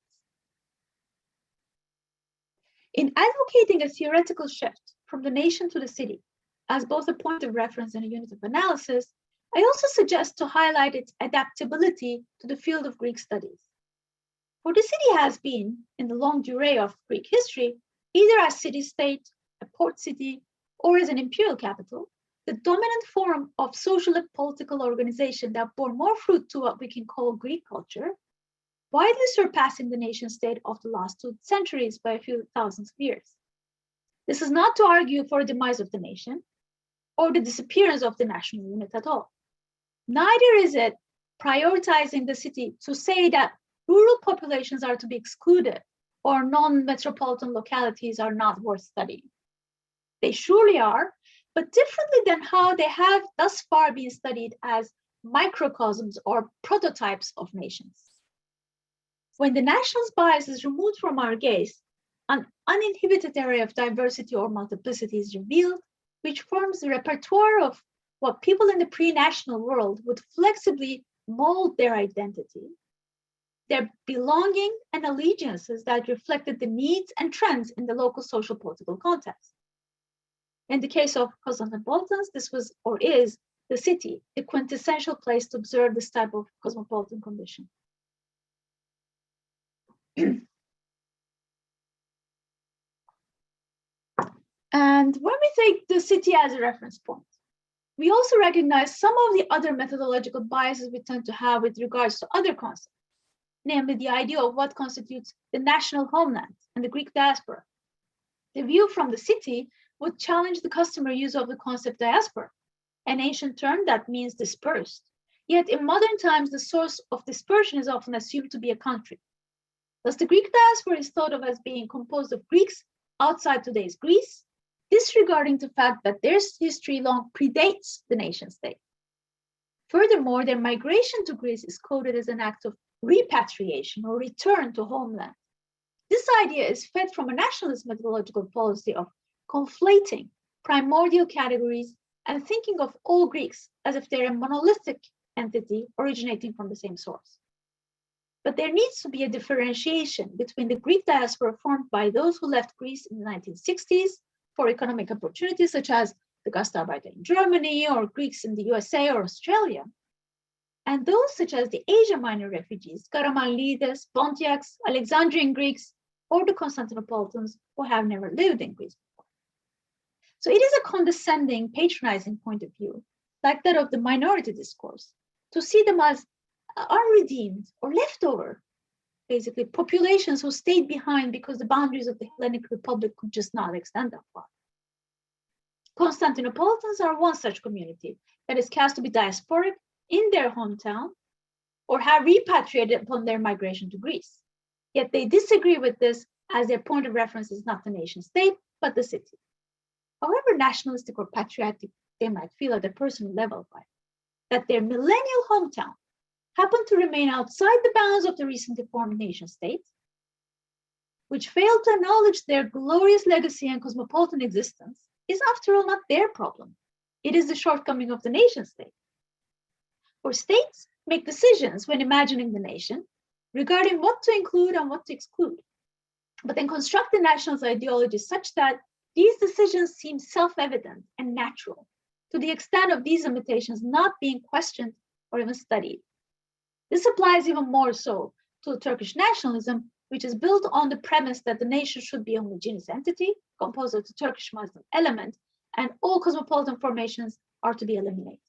In advocating a theoretical shift from the nation to the city, as both a point of reference and a unit of analysis, I also suggest to highlight its adaptability to the field of Greek studies. For the city has been, in the long durée of Greek history, either as city-state, a port city, or as an imperial capital, the dominant form of social and political organization that bore more fruit to what we can call Greek culture, widely surpassing the nation-state of the last 2 centuries by a few thousands of years. This is not to argue for a demise of the nation or the disappearance of the national unit at all. Neither is it prioritizing the city to say that rural populations are to be excluded or non-metropolitan localities are not worth studying. They surely are, but differently than how they have thus far been studied as microcosms or prototypes of nations. When the nationalist bias is removed from our gaze, an uninhibited area of diversity or multiplicity is revealed, which forms the repertoire of what people in the pre-national world would flexibly mold their identity, their belonging and allegiances that reflected the needs and trends in the local social political context. In the case of Constantinopolitans, this was or is the city, the quintessential place to observe this type of cosmopolitan condition. And when we take the city as a reference point, we also recognize some of the other methodological biases we tend to have with regards to other concepts, namely the idea of what constitutes the national homeland and the Greek diaspora. The view from the city would challenge the customary use of the concept diaspora, an ancient term that means dispersed. Yet in modern times, the source of dispersion is often assumed to be a country. Thus, the Greek diaspora is thought of as being composed of Greeks outside today's Greece, disregarding the fact that their history long predates the nation state. Furthermore, their migration to Greece is coded as an act of repatriation or return to homeland. This idea is fed from a nationalist methodological policy of conflating primordial categories and thinking of all Greeks as if they're a monolithic entity originating from the same source. But there needs to be a differentiation between the Greek diaspora formed by those who left Greece in the 1960s for economic opportunities, such as the Gastarbeiter in Germany or Greeks in the USA or Australia, and those such as the Asia Minor refugees, Karamanlides, Pontiacs, Alexandrian Greeks, or the Constantinopolitans who have never lived in Greece before. So it is a condescending, patronizing point of view, like that of the minority discourse, to see them as unredeemed or leftover, basically populations who stayed behind because the boundaries of the Hellenic Republic could just not extend that far. Constantinopolitans are one such community that is cast to be diasporic in their hometown or have repatriated upon their migration to Greece. Yet they disagree with this as their point of reference is not the nation state, but the city. However nationalistic or patriotic they might feel at a personal level, that their millennial hometown happened to remain outside the bounds of the recently formed nation state, which fail to acknowledge their glorious legacy and cosmopolitan existence, is after all not their problem. It is the shortcoming of the nation state. For states make decisions when imagining the nation regarding what to include and what to exclude, but then construct the national's ideology such that these decisions seem self-evident and natural, to the extent of these limitations not being questioned or even studied. This applies even more so to Turkish nationalism, which is built on the premise that the nation should be a homogeneous entity composed of the Turkish Muslim element, and all cosmopolitan formations are to be eliminated.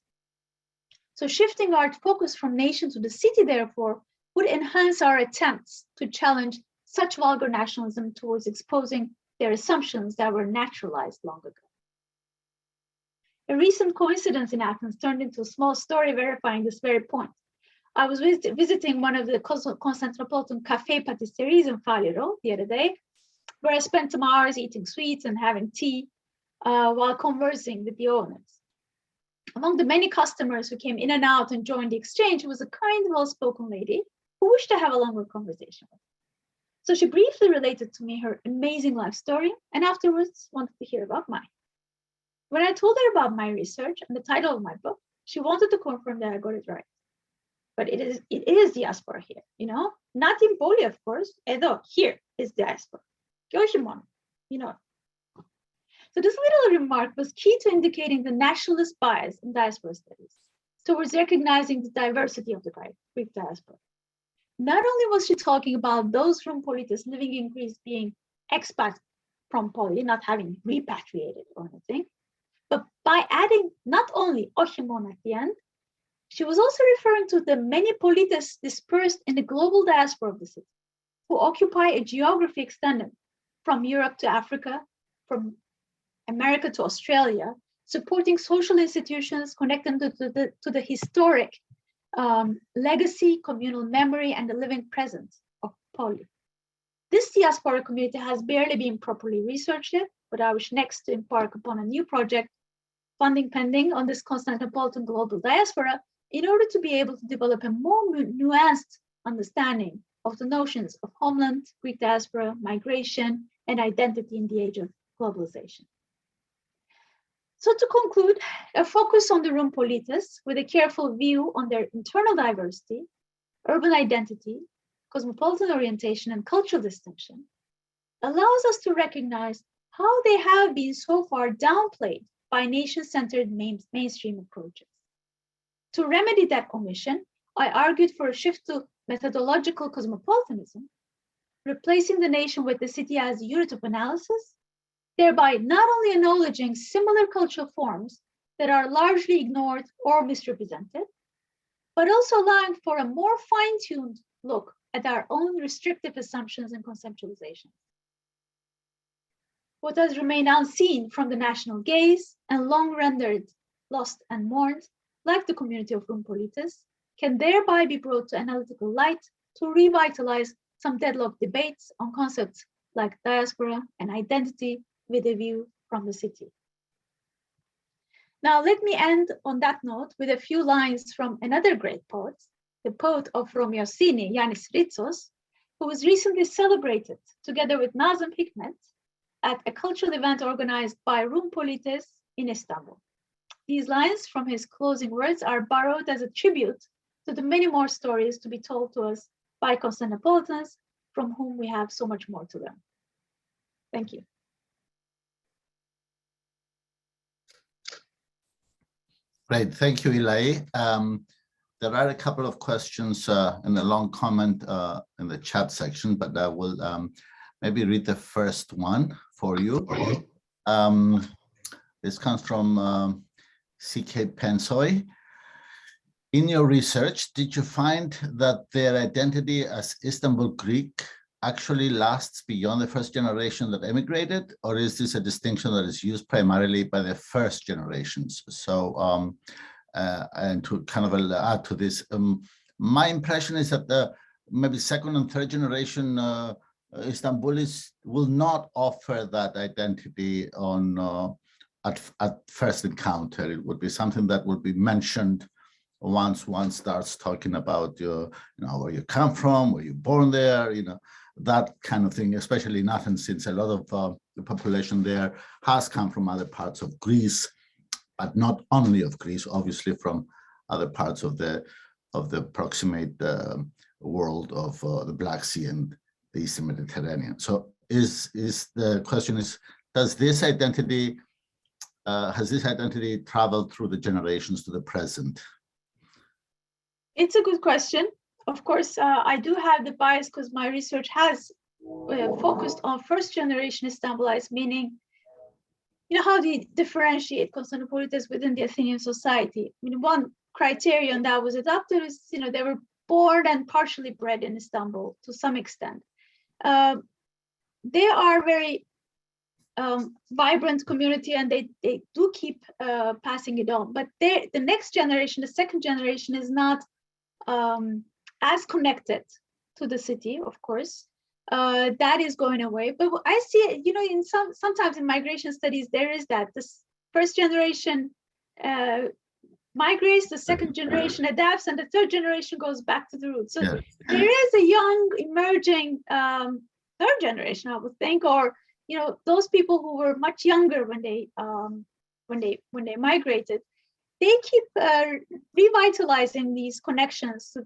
So shifting our focus from nation to the city, therefore, would enhance our attempts to challenge such vulgar nationalism towards exposing their assumptions that were naturalized long ago. A recent coincidence in Athens turned into a small story verifying this very point. I was visiting one of the Constantinopolitan cafe patisseries in Faliro the other day, where I spent some hours eating sweets and having tea while conversing with the owners. Among the many customers who came in and out and joined the exchange was a kind, well-spoken lady who wished to have a longer conversation with me. So she briefly related to me her amazing life story and afterwards wanted to hear about mine. When I told her about my research and the title of my book, she wanted to confirm that I got it right. But it is diaspora here, you know, not in Poli, of course, although here is diaspora. You know. So this little remark was key to indicating the nationalist bias in diaspora studies towards recognizing the diversity of the Greek diaspora. Not only was she talking about those from Politis living in Greece being expats from Poli, not having repatriated or anything, but by adding not only ochimon at the end, she was also referring to the many Politis dispersed in the global diaspora of the city, who occupy a geography extended from Europe to Africa, from America to Australia, supporting social institutions connected to the historic legacy, communal memory, and the living presence of Poli. This diaspora community has barely been properly researched yet, but I wish next to embark upon a new project, funding pending, on this Constantinopolitan global diaspora, in order to be able to develop a more nuanced understanding of the notions of homeland, Greek diaspora, migration, and identity in the age of globalization. So to conclude, a focus on the room politis with a careful view on their internal diversity, urban identity, cosmopolitan orientation, and cultural distinction allows us to recognize how they have been so far downplayed by nation-centered mainstream approaches. To remedy that omission, I argued for a shift to methodological cosmopolitanism, replacing the nation with the city as a unit of analysis, thereby not only acknowledging similar cultural forms that are largely ignored or misrepresented, but also allowing for a more fine-tuned look at our own restrictive assumptions and conceptualizations. What has remained unseen from the national gaze and long rendered lost and mourned, like the community of room politis, can thereby be brought to analytical light to revitalize some deadlocked debates on concepts like diaspora and identity with a view from the city. Now, let me end on that note with a few lines from another great poet, the poet of Romeosini, Yanis Ritsos, who was recently celebrated together with Nazım Hikmet at a cultural event organized by Room Politis in Istanbul. These lines from his closing words are borrowed as a tribute to the many more stories to be told to us by Constantinopolitans, from whom we have so much more to learn. Thank you. Great, thank you, Ilai. There are a couple of questions and a long comment in the chat section, but I will maybe read the first one for you. This comes from C.K. Pensoy. In your research, did you find that their identity as Istanbul Greek actually lasts beyond the first generation that emigrated, or is this a distinction that is used primarily by the first generations? So, and to kind of add to this, my impression is that the maybe second and third generation Istanbulis will not offer that identity on at first encounter. It would be something that would be mentioned once one starts talking about your, where you come from, were you born there, that kind of thing, especially in Athens, since a lot of the population there has come from other parts of Greece, but not only of Greece, obviously from other parts of the proximate world of the Black Sea and the Eastern Mediterranean. So the question is, does this identity, has this identity traveled through the generations to the present? It's a good question. Of course, I do have the bias because my research has focused on first generation Istanbulites, meaning, how do you differentiate Constantinopolitans within the Athenian society? One criterion that was adopted is, they were born and partially bred in Istanbul to some extent. They are very vibrant community, and they do keep passing it on. But the next generation, the second generation, is not as connected to the city, of course. That is going away. But I see, in sometimes in migration studies, there is that this first generation migrates, the second generation adapts, and the third generation goes back to the roots. So there is a young emerging third generation, I would think, or those people who were much younger when they migrated. They keep revitalizing these connections to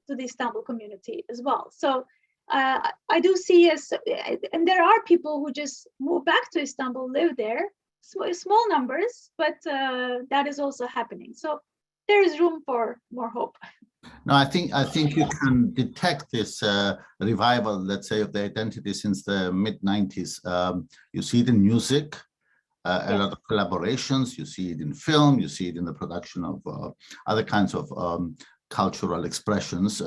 the Istanbul community as well. So I do see and there are people who just move back to Istanbul, live there, small numbers, but that is also happening. So there is room for more hope. No, I think you can detect this revival, let's say, of the identity since the mid-90s. You see it in music, a lot of collaborations. You see it in film. You see it in the production of other kinds of cultural expressions.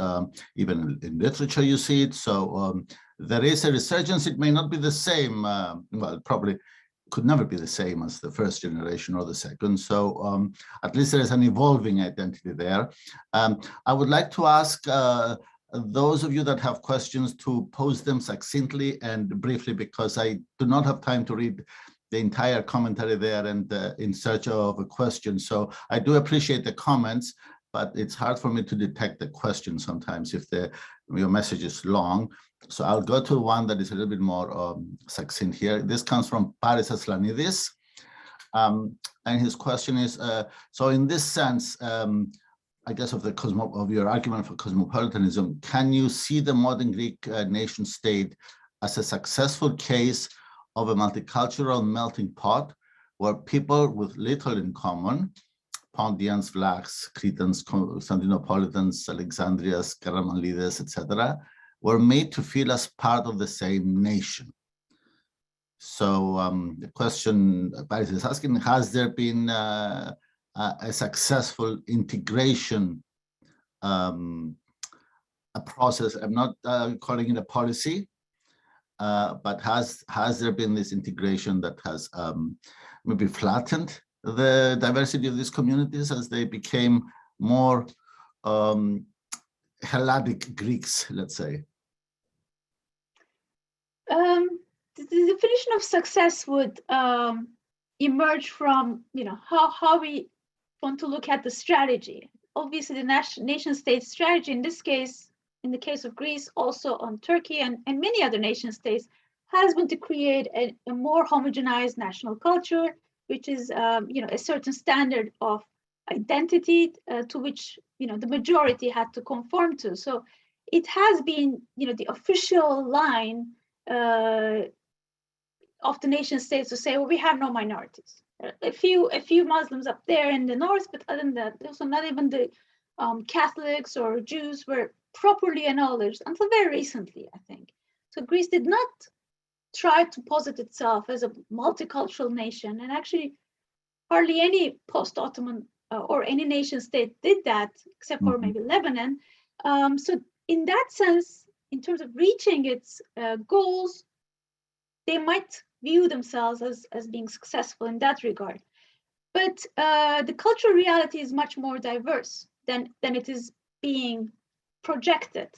Even in literature, you see it. So there is a resurgence. It may not be the same. Well, probably could never be the same as the first generation or the second. So at least there is an evolving identity there. I would like to ask those of you that have questions to pose them succinctly and briefly, because I do not have time to read the entire commentary there and in search of a question. So I do appreciate the comments, but it's hard for me to detect the question sometimes if your message is long. So I'll go to one that is a little bit more succinct here. This comes from Paris Aslanidis. And his question is, so in this sense, I guess of your argument for cosmopolitanism, can you see the modern Greek nation state as a successful case of a multicultural melting pot where people with little in common, Pontians, Vlachs, Cretans, Constantinopolitans, Alexandrias, Karamanides, etc., were made to feel as part of the same nation? So the question Paris is asking, has there been a successful integration, a process? I'm not calling it a policy, but has there been this integration that has maybe flattened the diversity of these communities as they became more Helladic Greeks, let's say? The definition of success would emerge from how we want to look at the strategy. Obviously, the nation state strategy in this case, in the case of Greece, also on Turkey and many other nation states, has been to create a more homogenized national culture, which is a certain standard of identity to which the majority had to conform to. So it has been the official line of the nation states to say, well, we have no minorities. A few Muslims up there in the north, but other than that, also not even the Catholics or Jews were properly acknowledged until very recently, I think. So Greece did not try to posit itself as a multicultural nation, and actually hardly any post-Ottoman or any nation state did that, except for maybe Lebanon. So in that sense, in terms of reaching its goals, they might view themselves as being successful in that regard. But the cultural reality is much more diverse than it is being projected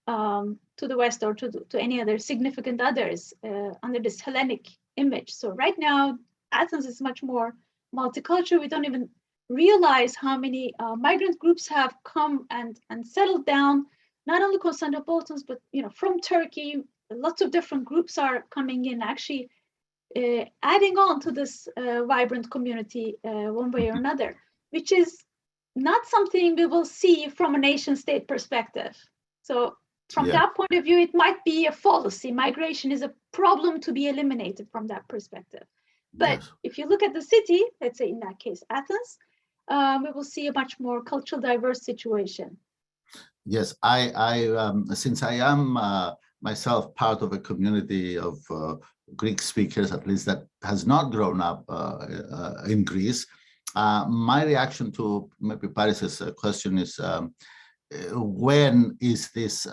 to the West or to any other significant others under this Hellenic image. So right now, Athens is much more multicultural. We don't even realize how many migrant groups have come and settled down not only Constantinopolitans, but from Turkey, lots of different groups are coming in, actually adding on to this vibrant community one way or another, which is not something we will see from a nation state perspective. So from that point of view, it might be a fallacy. Migration is a problem to be eliminated from that perspective. But if you look at the city, let's say in that case, Athens, we will see a much more cultural diverse situation. Yes, since I am myself part of a community of Greek speakers, at least that has not grown up in Greece, my reaction to maybe Paris's question is, when is this,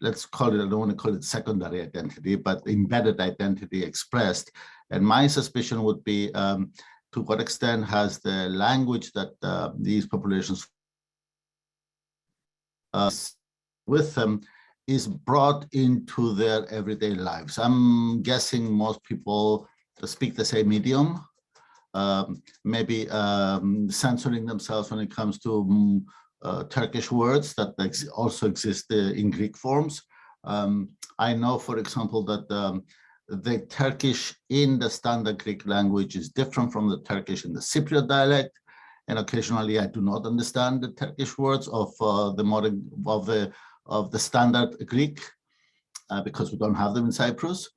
let's call it, I don't want to call it secondary identity, but embedded identity expressed? And my suspicion would be, to what extent has the language that these populations with them is brought into their everyday lives? I'm guessing most people speak the same idiom, maybe censoring themselves when it comes to Turkish words that also exist in Greek forms. I know, for example, that the Turkish in the standard Greek language is different from the Turkish in the Cypriot dialect. And occasionally I do not understand the Turkish words of the standard Greek because we don't have them in Cyprus.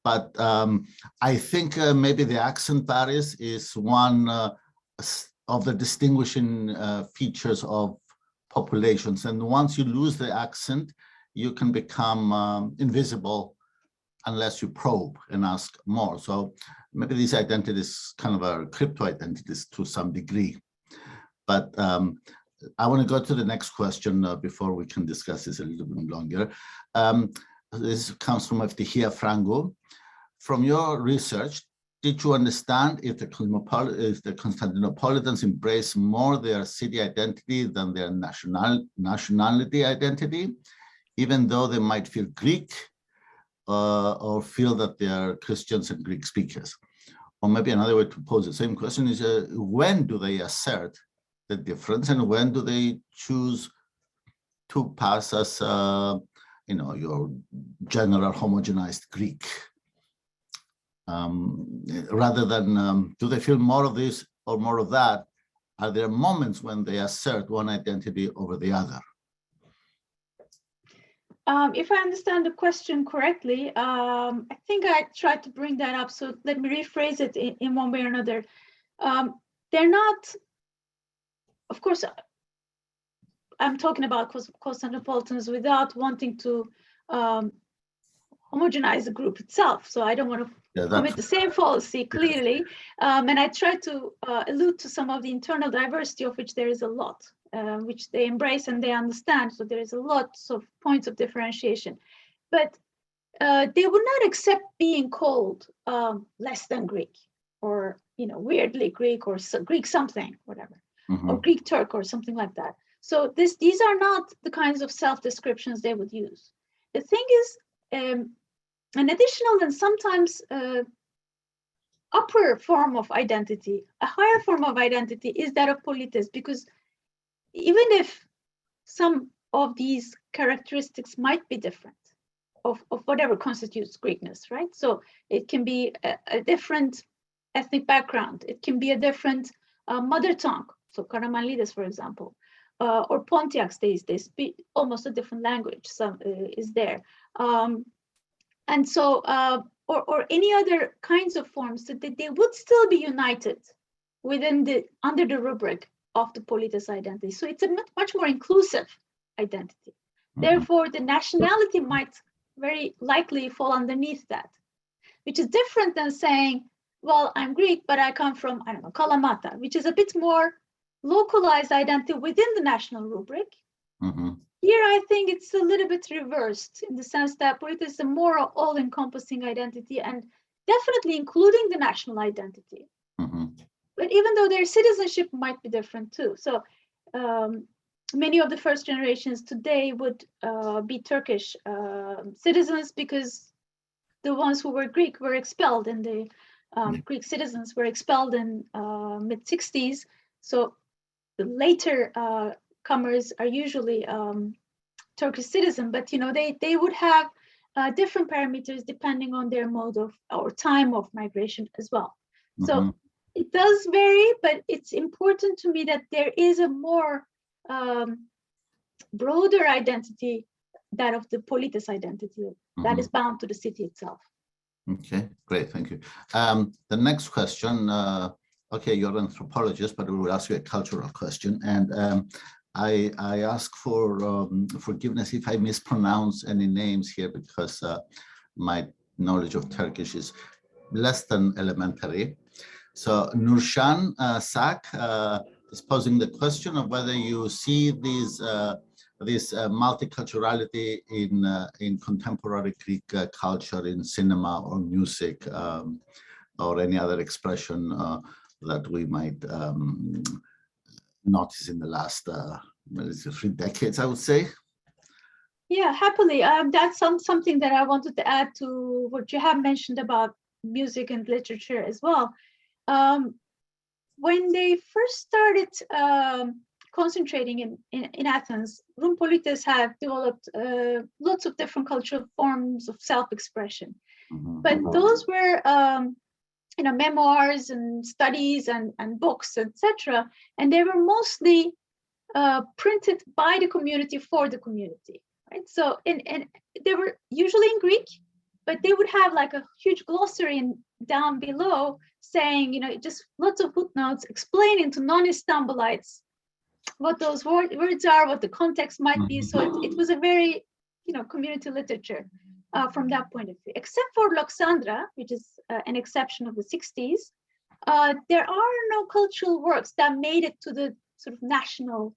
But I think maybe the accent Paris is one of the distinguishing features of populations. And once you lose the accent, you can become invisible unless you probe and ask more. So maybe these identities kind of are crypto identities to some degree. But I want to go to the next question before we can discuss this a little bit longer. This comes from Eftihia Frango. From your research, did you understand if the Constantinopolitans embrace more their city identity than their nationality identity, even though they might feel Greek or feel that they are Christians and Greek speakers? Or maybe another way to pose the same question is, when do they assert the difference, and when do they choose to pass as your general homogenized Greek, rather than do they feel more of this or more of that? Are there moments when they assert one identity over the other? If I understand the question correctly, I think I tried to bring that up, so let me rephrase it in one way or another. They're not, of course, I'm talking about Constantinopolitans without wanting to homogenize the group itself. So I don't want to commit the same fallacy, clearly. And I try to allude to some of the internal diversity, of which there is a lot, which they embrace and they understand. So there is a lot of points of differentiation. But they would not accept being called less than Greek, or weirdly Greek, or Greek something, whatever, or Greek Turk or something like that. So these are not the kinds of self-descriptions they would use. The thing is, an additional and sometimes upper form of identity, a higher form of identity, is that of polites, because even if some of these characteristics might be different of whatever constitutes Greekness, right? So it can be a different ethnic background. It can be a different mother tongue. So Karamanlides, for example, or Pontiacs, they speak almost a different language. Some is there. And so, or any other kinds of forms, that they would still be united under the rubric of the polites identity. So it's a much more inclusive identity. Therefore, the nationality might very likely fall underneath that, which is different than saying, well, I'm Greek, but I come from, I don't know, Kalamata, which is a bit more localized identity within the national rubric. Here, I think it's a little bit reversed, in the sense that polites is a more all-encompassing identity, and definitely including the national identity. But even though their citizenship might be different too. So many of the first generations today would be Turkish citizens, because the ones who were Greek were expelled, and the Greek citizens were expelled in mid-60s. So the later comers are usually Turkish citizen, but they would have different parameters depending on their mode of or time of migration as well. So it does vary, but it's important to me that there is a more broader identity, that of the politis identity, that is bound to the city itself. Okay, great, thank you. The next question, okay, you're an anthropologist, but we will ask you a cultural question. And I ask for forgiveness if I mispronounce any names here, because my knowledge of Turkish is less than elementary. So Nurshan Sak is posing the question of whether you see this multiculturality in contemporary Greek culture, in cinema or music, or any other expression that we might notice in the last 3 decades, I would say. Yeah, happily. That's something that I wanted to add to what you have mentioned about music and literature as well. When they first started concentrating in Athens, room politis have developed lots of different cultural forms of self-expression. But those were memoirs and studies and books, etc. And they were mostly printed by the community for the community, right? So and they were usually in Greek, but they would have like a huge glossary down below saying, just lots of footnotes explaining to non-Istanbulites what those words are, what the context might be. So it was a very, community literature from that point of view. Except for Loxandra, which is an exception of the 60s, there are no cultural works that made it to the sort of national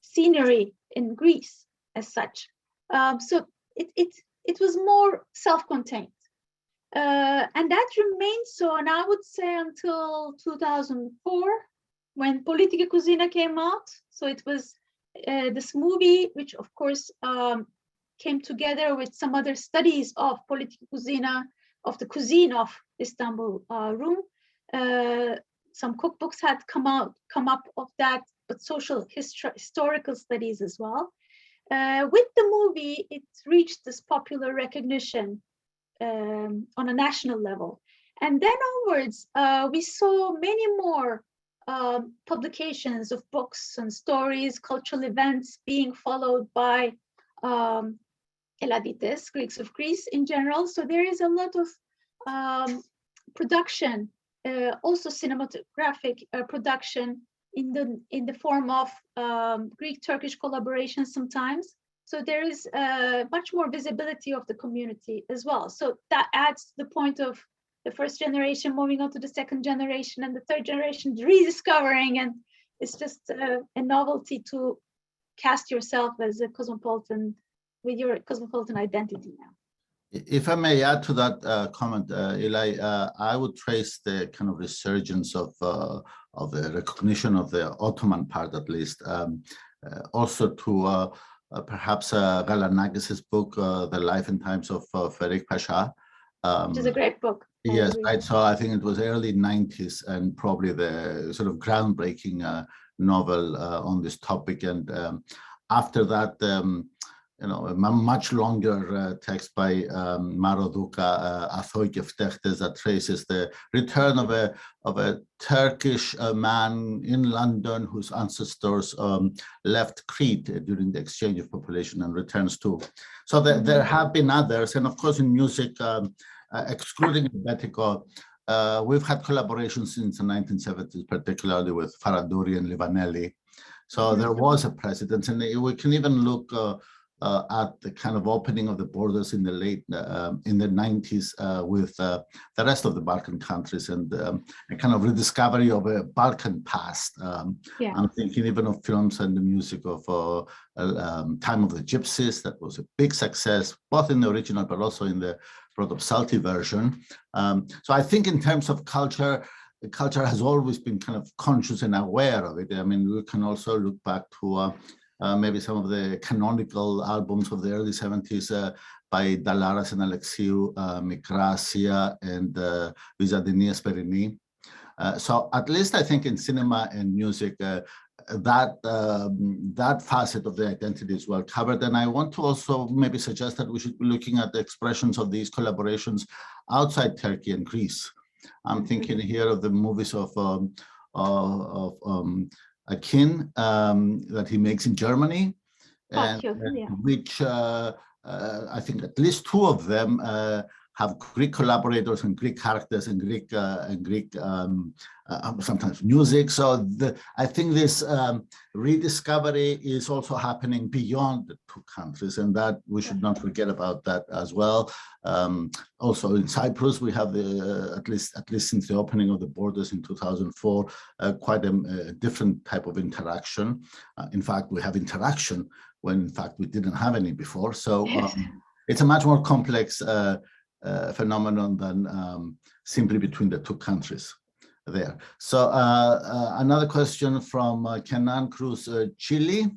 scenery in Greece as such. So it was more self-contained. And that remained so, and I would say until 2004, when Politica Cuisina came out. So it was this movie, which of course came together with some other studies of Politica Cuisina, of the cuisine of Istanbul room. Some cookbooks had come up of that, but social historical studies as well. With the movie, it reached this popular recognition on a national level. And then onwards, we saw many more publications of books and stories, cultural events being followed by Helladites, Greeks of Greece in general. So there is a lot of production, also cinematographic production in the form of Greek-Turkish collaboration sometimes. So there is much more visibility of the community as well. So that adds to the point of the first generation moving on to the second generation and the third generation rediscovering, and it's just a novelty to cast yourself as a cosmopolitan with your cosmopolitan identity now. If I may add to that comment, Eli, I would trace the kind of resurgence of the recognition of the Ottoman part, at least, also to perhaps Galanakis' book, The Life and Times of Ferik Pasha. Which is a great book. Yes, right. So I think it was early 90s and probably the sort of groundbreaking novel on this topic. And after that, a much longer text by Maro Duka, Athoi και Φτέχτες, that traces the return of a Turkish man in London whose ancestors left Crete during the exchange of population and returns to. So there have been others, and of course in music, excluding Helvetica, we've had collaborations since the 1970s, particularly with Faraduri and Livaneli. So there was a precedent, and we can even look at the kind of opening of the borders in the in the 90s with the rest of the Balkan countries, and a kind of rediscovery of a Balkan past. I'm thinking even of films and the music of Time of the Gypsies. That was a big success, both in the original but also in the Proto-Psalti version. So I think in terms of culture, the culture has always been kind of conscious and aware of it. I mean, we can also look back to maybe some of the canonical albums of the early 70s by Dalaras and Alexiou, Mikrasia and Vizadini Esperini. So at least I think in cinema and music, that facet of the identity is well covered. And I want to also maybe suggest that we should be looking at the expressions of these collaborations outside Turkey and Greece. I'm thinking here of the movies of Akin that he makes in Germany, and which I think at least two of them have Greek collaborators and Greek characters and Greek sometimes music. So I think this rediscovery is also happening beyond the two countries, and that we should not forget about that as well. Also in Cyprus, we have at least since the opening of the borders in 2004, quite a different type of interaction. In fact, we have interaction when in fact we didn't have any before. So it's a much more complex phenomenon than simply between the two countries there. So another question from Kenan Cruz, Chile.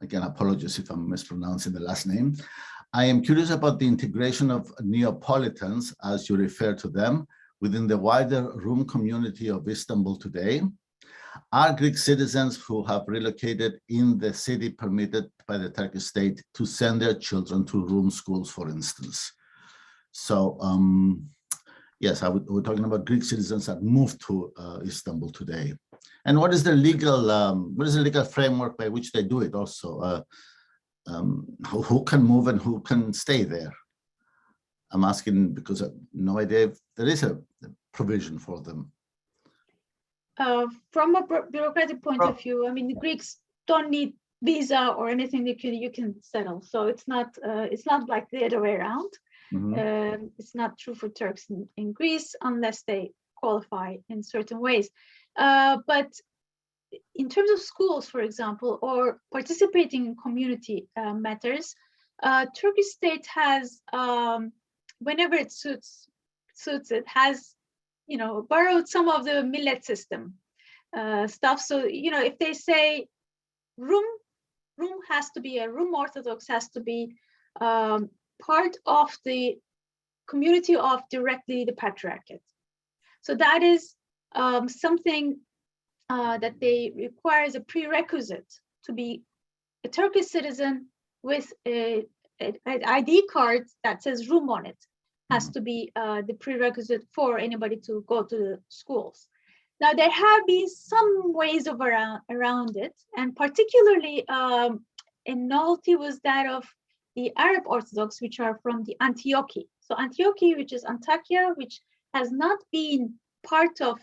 Again, apologies if I'm mispronouncing the last name. I am curious about the integration of Neapolitans, as you refer to them, within the wider Rum community of Istanbul today. Are Greek citizens who have relocated in the city permitted by the Turkish state to send their children to Rum schools, for instance? So yes, we're talking about Greek citizens that moved to Istanbul today. And what is the legal framework by which they do it also? Who can move and who can stay there? I'm asking because I have no idea if there is a provision for them. From a bureaucratic point of view, I mean, the Greeks don't need visa or anything. You can settle. So it's not like the other way around. Mm-hmm. It's not true for Turks in Greece unless they qualify in certain ways. But in terms of schools, for example, or participating in community matters, Turkish state has, whenever it suits it, has, borrowed some of the millet system stuff. So, if they say Rum has to be Rum Orthodox has to be part of the community of directly the Patriarchate. So that is something that they require as a prerequisite to be a Turkish citizen with an ID card that says Rum on it. Has to be the prerequisite for anybody to go to the schools. Now, there have been some ways of around it, and particularly a novelty was that of the Arab Orthodox, which are from the Antiochi. So Antiochi, which is Antakya, which has not been part of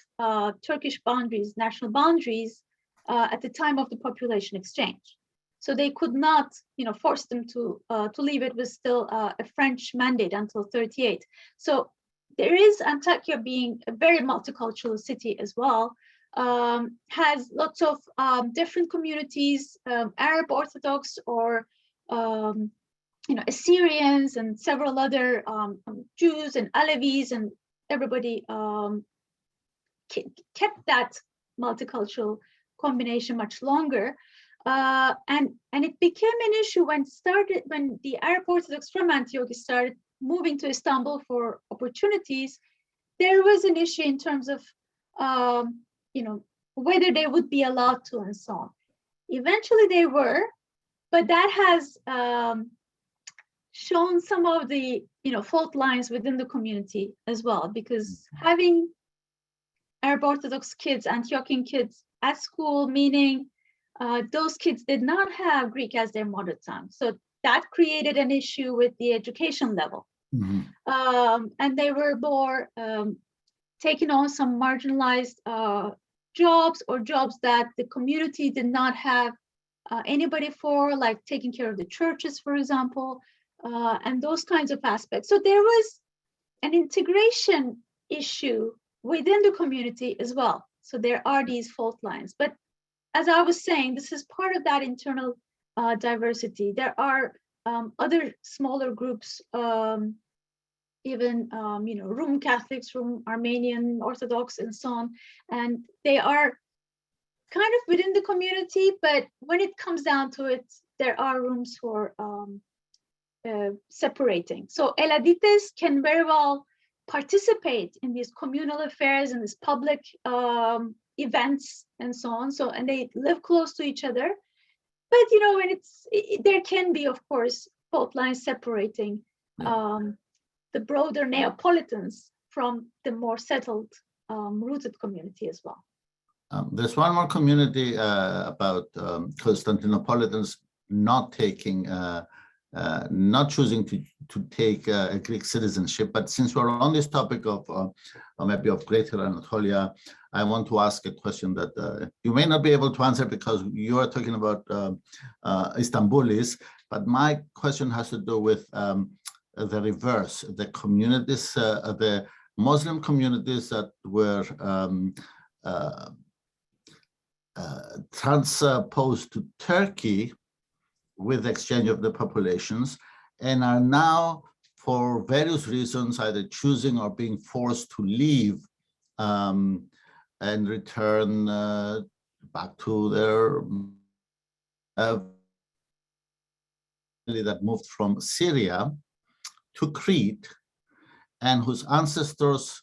Turkish boundaries, national boundaries, at the time of the population exchange. So they could not, force them to leave. It was still a French mandate until 1938. So there is Antakya being a very multicultural city as well, has lots of different communities, Arab Orthodox or Assyrians and several other Jews and Alevis, and everybody kept that multicultural combination much longer. And it became an issue when the Arab Orthodox from Antioch started moving to Istanbul for opportunities. There was an issue in terms of whether they would be allowed to and so on. Eventually they were, but that has shown some of the fault lines within the community as well, because having Arab Orthodox kids, Antiochian kids at school, meaning those kids did not have Greek as their mother tongue. So that created an issue with the education level. Mm-hmm. And they were more taking on some marginalized jobs or jobs that the community did not have anybody for, like taking care of the churches, for example, and those kinds of aspects. So there was an integration issue within the community as well. So there are these fault lines. But as I was saying, this is part of that internal diversity. There are other smaller groups, even Rum Catholics, Rum Armenian Orthodox, and so on. And they are kind of within the community, but when it comes down to it, there are rooms for separating. So Helladites can very well participate in these communal affairs and this public events and so on. So, and they live close to each other. But, you know, when there can be, of course, fault lines separating the broader Neapolitans from the more settled, rooted community as well. There's one more community about Constantinopolitans not taking, not choosing to take a Greek citizenship. But since we're on this topic of maybe of Greater Anatolia, I want to ask a question that you may not be able to answer because you are talking about Istanbulis. But my question has to do with the reverse, the communities, the Muslim communities that were transposed to Turkey with the exchange of the populations, and are now, for various reasons, either choosing or being forced to leave and return back to their that moved from Syria to Crete, and whose ancestors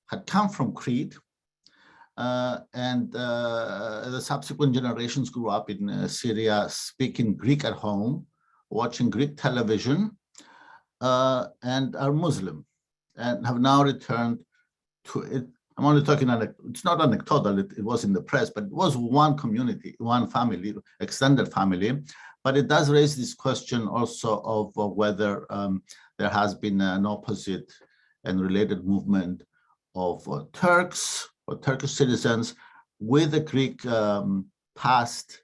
had come from Crete, and the subsequent generations grew up in Syria, speaking Greek at home, watching Greek television, and are Muslim, and have now returned to it. I'm only talking, it's not anecdotal, it was in the press, but it was one community, one family, extended family. But it does raise this question also of whether there has been an opposite and related movement of Turks or Turkish citizens with a Greek past,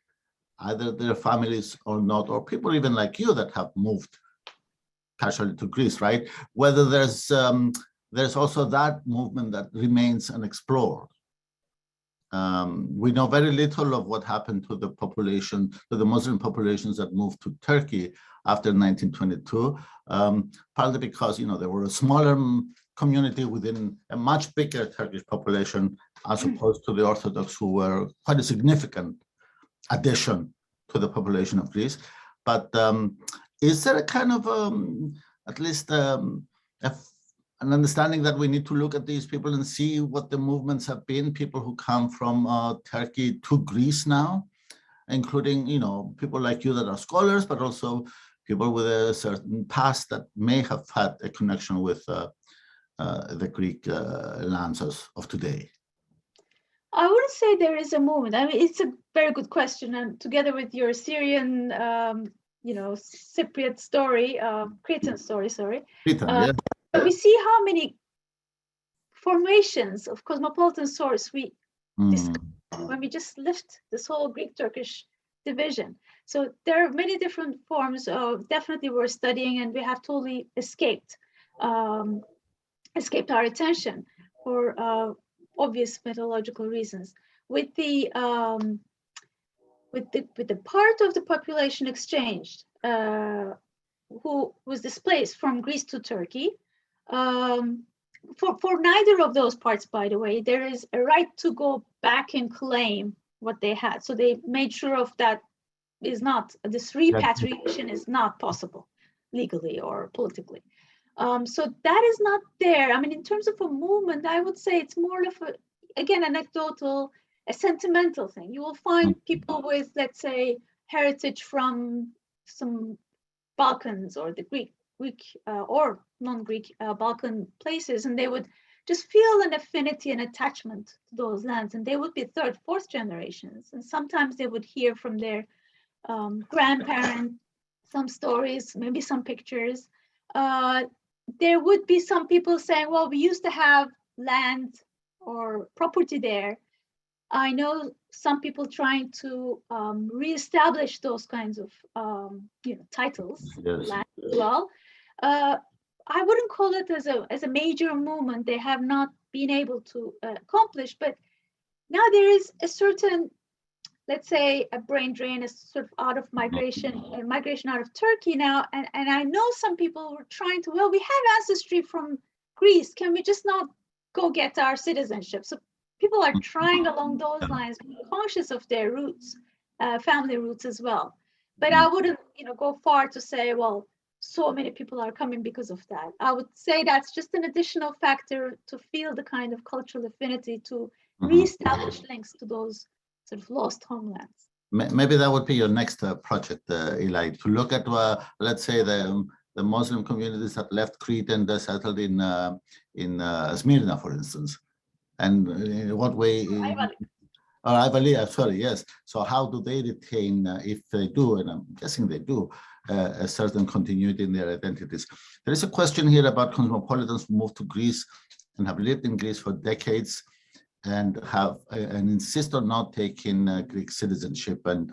either their families or not, or people even like you that have moved casually to Greece, right? Whether there's also that movement that remains unexplored. We know very little of what happened to the population, to the Muslim populations that moved to Turkey after 1922, partly because, you know, there were a smaller community within a much bigger Turkish population, as opposed to the Orthodox, who were quite a significant addition to the population of Greece. But is there a kind of, at least an understanding that we need to look at these people and see what the movements have been, people who come from Turkey to Greece now, including, you know, people like you that are scholars, but also people with a certain past that may have had a connection with the Greek lands of today? I wouldn't say there is a movement. I mean, it's a very good question. And together with your Syrian, you know, Cypriot story, Cretan story, sorry. Cretan, yeah. We see how many formations of cosmopolitan source we discover when we just lift this whole Greek-Turkish division. So there are many different forms of, definitely we're studying, and we have totally escaped our attention for obvious methodological reasons. With the part of the population exchanged who was displaced from Greece to Turkey, for neither of those parts, by the way, there is a right to go back and claim what they had. So they made sure of that is not, this repatriation is not possible legally or politically. So that is not there. I mean, in terms of a movement, I would say it's more of a, again, anecdotal, a sentimental thing. You will find people with, let's say, heritage from some Balkans or the Greek or non-Greek Balkan places, and they would just feel an affinity and attachment to those lands, and they would be third, fourth generations, and sometimes they would hear from their grandparents some stories, maybe some pictures. There would be some people saying, well, we used to have land or property there. I know some people trying to reestablish those kinds of titles, Yes. land as well. I wouldn't call it as a major movement. They have not been able to accomplish, but now there is a certain, let's say, a brain drain, a sort of out of migration out of Turkey now. And I know some people were trying to, well, we have ancestry from Greece. Can we just not go get our citizenship? So people are trying along those lines, being conscious of their roots, family roots as well. But I wouldn't, go far to say, well, so many people are coming because of that. I would say that's just an additional factor to feel the kind of cultural affinity to reestablish links to those sort of lost homelands. Maybe that would be your next project, Eli, to look at, let's say, the Muslim communities that left Crete and settled in Smyrna, for instance, and in what way? I believe, sorry, yes. So how do they retain, if they do, and I'm guessing they do, a certain continuity in their identities? There is a question here about cosmopolitans who moved to Greece and have lived in Greece for decades and have and insist on not taking Greek citizenship. And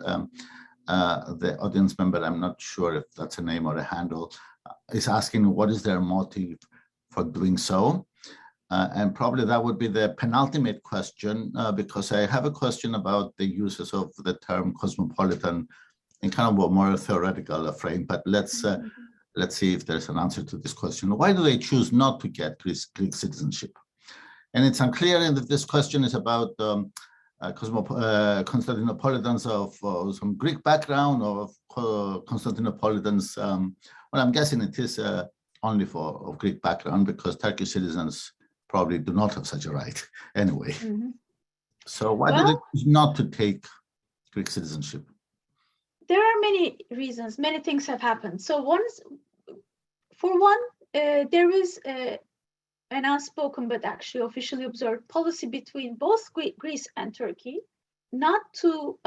the audience member, I'm not sure if that's a name or a handle, is asking what is their motive for doing so. And probably that would be the penultimate question, because I have a question about the uses of the term cosmopolitan in kind of a more theoretical frame. But let's see if there's an answer to this question. Why do they choose not to get Greek citizenship? And it's unclear if this question is about Constantinopolitans of some Greek background or of Constantinopolitans. Well, I'm guessing it is only of Greek background, because Turkish citizens probably do not have such a right anyway. So why do they choose not to take Greek citizenship? There are many reasons. Many things have happened. So there is an unspoken but actually officially observed policy between both Greece and Turkey not to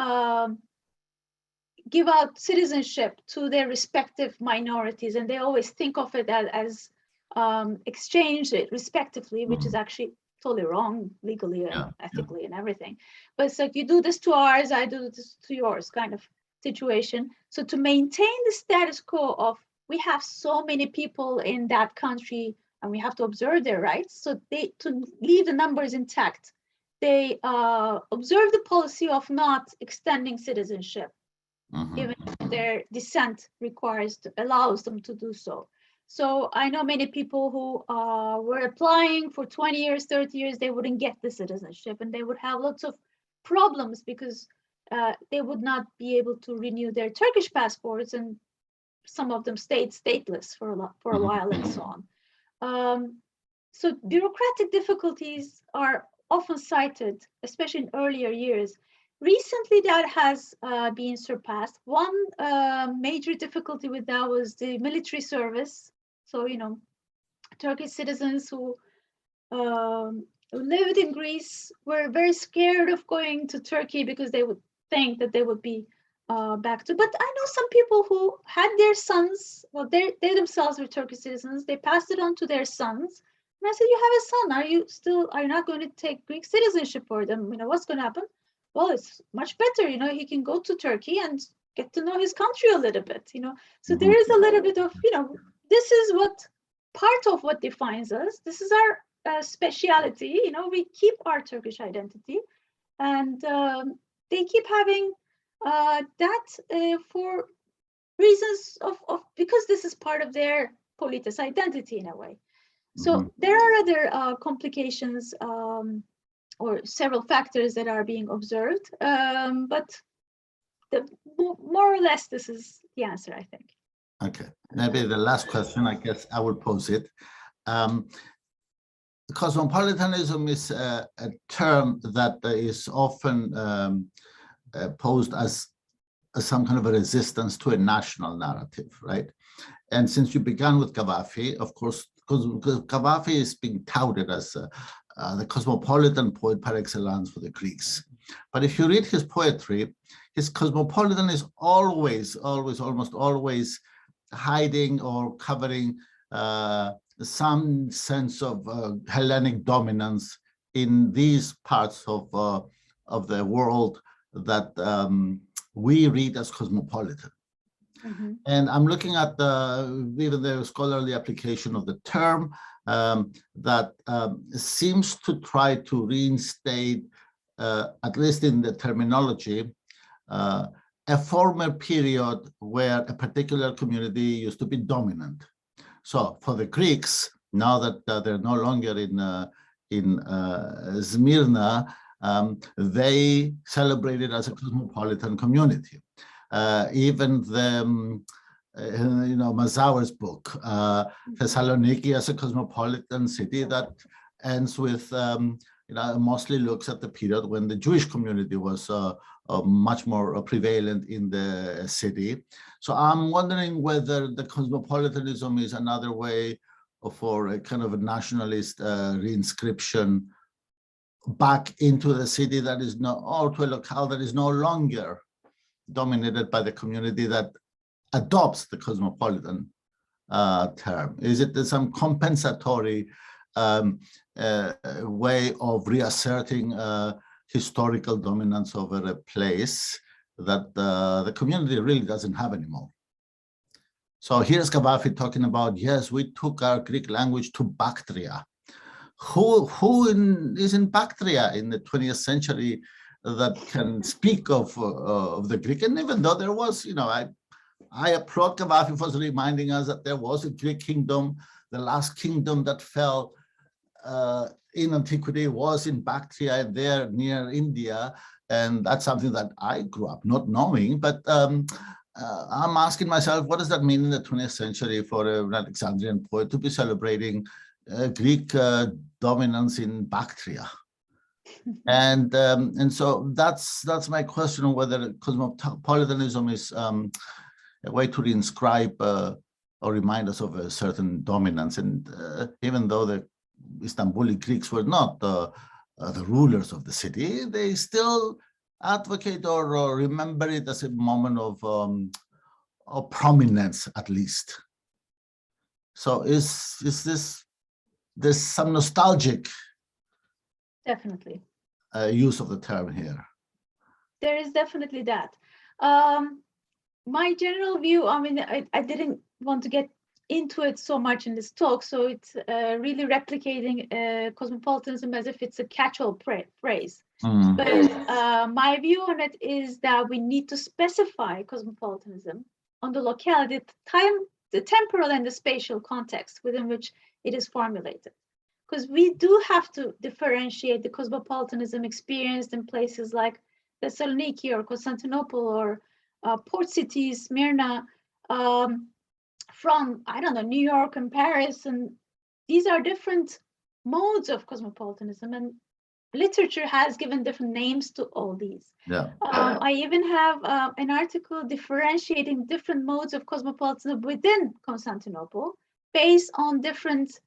give out citizenship to their respective minorities, and they always think of it as exchange it respectively, which is actually totally wrong legally and ethically and everything. But it's like, you do this to ours, I do this to yours kind of situation. So to maintain the status quo of, we have so many people in that country and we have to observe their rights, so to leave the numbers intact, they observe the policy of not extending citizenship, even if their descent allows them to do so. So I know many people who were applying for 20 years, 30 years, they wouldn't get the citizenship, and they would have lots of problems because they would not be able to renew their Turkish passports, and some of them stayed stateless for a while and so on. So bureaucratic difficulties are often cited, especially in earlier years. Recently, that has been surpassed. One major difficulty with that was the military service. So, Turkish citizens who lived in Greece were very scared of going to Turkey because they would think that they would be back to. But I know some people who had their sons, well, they themselves were Turkish citizens. They passed it on to their sons. And I said, you have a son. Are you not going to take Greek citizenship for them? What's going to happen? Well, it's much better. He can go to Turkey and get to know his country a little bit, So there is a little bit of, this is part of what defines us. This is our speciality. We keep our Turkish identity, and they keep having that for reasons of because this is part of their politis identity in a way. So there are other complications or several factors that are being observed, but more or less this is the answer, I think. Okay, maybe the last question, I guess I will pose it. Cosmopolitanism is a term that is often posed as some kind of a resistance to a national narrative, right? And since you began with Cavafi, of course, because Cavafi is being touted as the cosmopolitan poet par excellence for the Greeks. But if you read his poetry, his cosmopolitan is almost always hiding or covering some sense of Hellenic dominance in these parts of the world that we read as cosmopolitan. And I'm looking at even the scholarly application of the term that seems to try to reinstate, at least in the terminology, a former period where a particular community used to be dominant. So for the Greeks, now that they're no longer in Smyrna, they celebrated as a cosmopolitan community. Even the Mazauer's book, Thessaloniki as a cosmopolitan city that ends with mostly looks at the period when the Jewish community was much more prevalent in the city. So I'm wondering whether the cosmopolitanism is another way for a kind of a nationalist reinscription back into the city that is no, or to a locale that is no longer dominated by the community that adopts the cosmopolitan term. Is it some compensatory way of reasserting historical dominance over a place that the community really doesn't have anymore? So here's Cavafi talking about, yes, we took our Greek language to Bactria. Who is in Bactria in the 20th century that can speak of the Greek? And even though there was, I applaud Cavafi for reminding us that there was a Greek kingdom. The last kingdom that fell in antiquity was in Bactria, there near India. And that's something that I grew up not knowing, but I'm asking myself, what does that mean in the 20th century for an Alexandrian poet to be celebrating Greek dominance in Bactria? And so that's my question on whether cosmopolitanism is a way to reinscribe or remind us of a certain dominance. And even though the Istanbuli Greeks were not the rulers of the city, they still advocate or remember it as a moment of prominence, at least. So is this, there's some nostalgic definitely use of the term here? There is definitely that. My general view, I mean, I didn't want to get into it so much in this talk, so it's really replicating cosmopolitanism as if it's a catch-all phrase. But my view on it is that we need to specify cosmopolitanism on the locality, the temporal and the spatial context within which it is formulated. Because we do have to differentiate the cosmopolitanism experienced in places like Thessaloniki or Constantinople or port cities, Smyrna, from, I don't know, New York and Paris. And these are different modes of cosmopolitanism, and literature has given different names to all these. Yeah. I even have an article differentiating different modes of cosmopolitanism within Constantinople based on different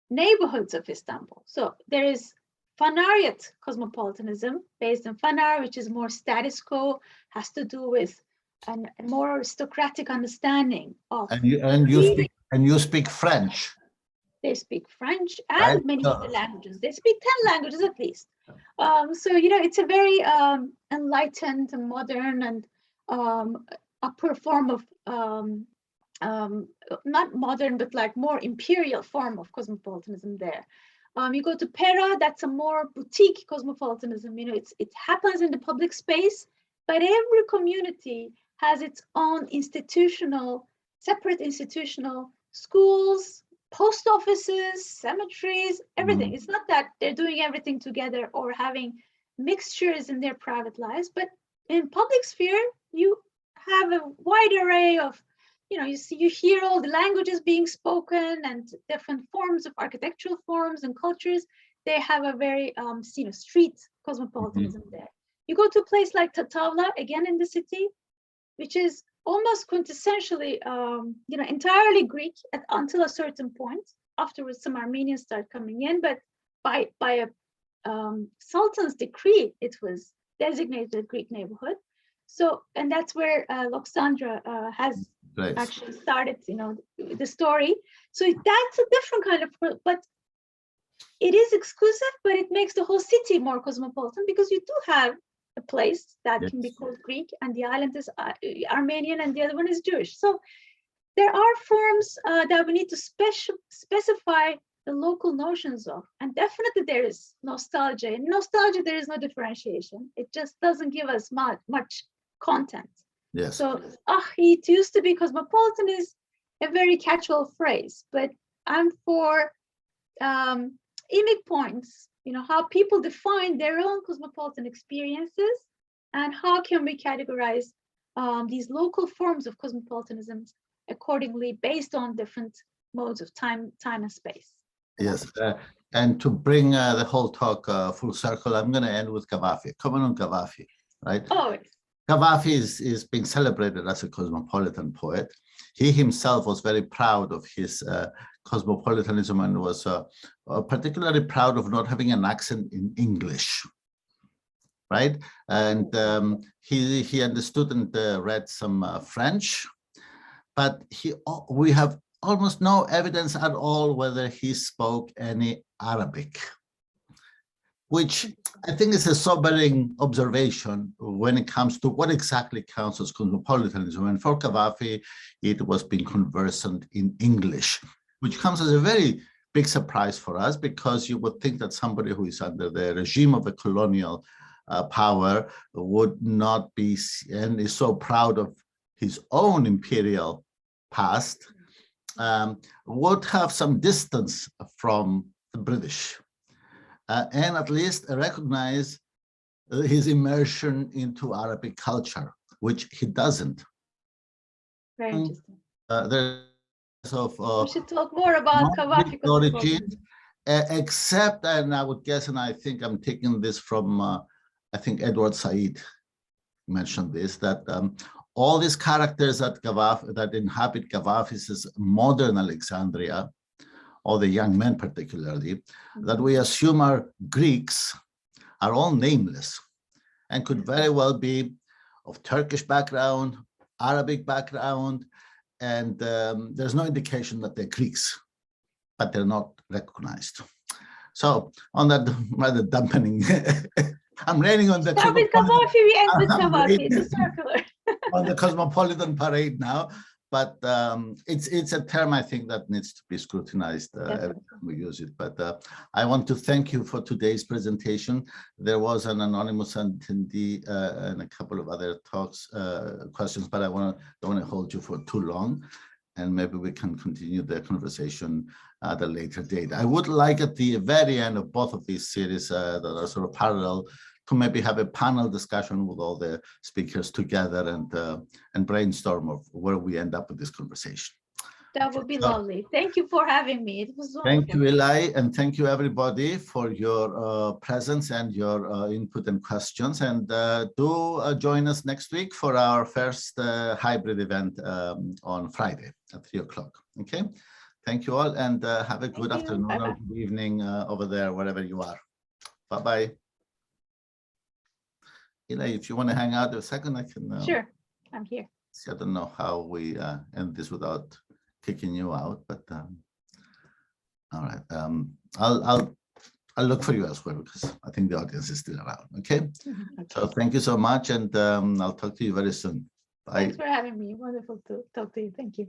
neighborhoods of Istanbul. So there is Phanariot cosmopolitanism based on Phanar, which is more status quo, has to do with a more aristocratic understanding of. And you speak French. They speak French and many other languages. They speak 10 languages at least. So it's a very enlightened and modern and upper form of not modern, but like more imperial form of cosmopolitanism there. You go to Pera, that's a more boutique cosmopolitanism. It happens in the public space, but every community has its own separate institutional schools, post offices, cemeteries, everything. It's not that they're doing everything together or having mixtures in their private lives, but in public sphere, you have a wide array of, you hear all the languages being spoken and different forms of architectural forms and cultures. They have a very, street cosmopolitanism there. You go to a place like Tatavla, again in the city, which is almost quintessentially, entirely Greek until a certain point. Afterwards, some Armenians start coming in, but by a sultan's decree, it was designated a Greek neighborhood. So, and that's where Loxandra has actually started, the story. So that's a different kind of, but it is exclusive, but it makes the whole city more cosmopolitan because you do have a place that can be called Greek, and the island is Armenian, and the other one is Jewish. So there are forms that we need to specify the local notions of, and definitely there is nostalgia. In nostalgia, there is no differentiation. It just doesn't give us much content. Yes. So it used to be cosmopolitan is a very catch-all phrase, but I'm for image points. How people define their own cosmopolitan experiences, and how can we categorize these local forms of cosmopolitanism accordingly based on different modes of time and space. Yes, And to bring the whole talk full circle, I'm going to end with Cavafi, comment on Cavafi, right? Oh. Cavafi is being celebrated as a cosmopolitan poet. He himself was very proud of his cosmopolitanism and was particularly proud of not having an accent in English, right? And he understood and read some French, but we have almost no evidence at all whether he spoke any Arabic, which I think is a sobering observation when it comes to what exactly counts as cosmopolitanism. And for Cavafi, it was being conversant in English, which comes as a very big surprise for us, because you would think that somebody who is under the regime of a colonial power would not be and is so proud of his own imperial past, would have some distance from the British and at least recognize his immersion into Arabic culture, which he doesn't. Very interesting. We should talk more about Cavafi origin, except, and I would guess, and I think I'm taking this from, I think Edward Said mentioned this, that all these characters that inhabit Cavafi's modern Alexandria, all the young men particularly, that we assume are Greeks, are all nameless and could very well be of Turkish background, Arabic background, and there's no indication that they're Greeks, but they're not recognized. So on that rather dampening, I'm raining on the Start with Cavafi, we end with Cavafi, it's circular. On the cosmopolitan parade now, but it's a term I think that needs to be scrutinized every time we use it. But I want to thank you for today's presentation. There was an anonymous attendee and a couple of other talks, questions, but I don't want to hold you for too long, and maybe we can continue the conversation at a later date. I would like at the very end of both of these series that are sort of parallel to maybe have a panel discussion with all the speakers together and brainstorm of where we end up with this conversation. That would be lovely. Thank you for having me. It was wonderful. Thank you, Eli, and thank you everybody for your presence and your input and questions. And do join us next week for our first hybrid event on Friday at 3 o'clock. Okay, thank you all, and have a good afternoon or good evening over there, wherever you are. Bye-bye. Eli, if you want to hang out a second, I can. Sure, I'm here. See, I don't know how we end this without kicking you out, but all right. I'll look for you elsewhere because I think the audience is still around. Okay. Okay. So thank you so much, and I'll talk to you very soon. Bye. Thanks for having me. Wonderful to talk to you. Thank you.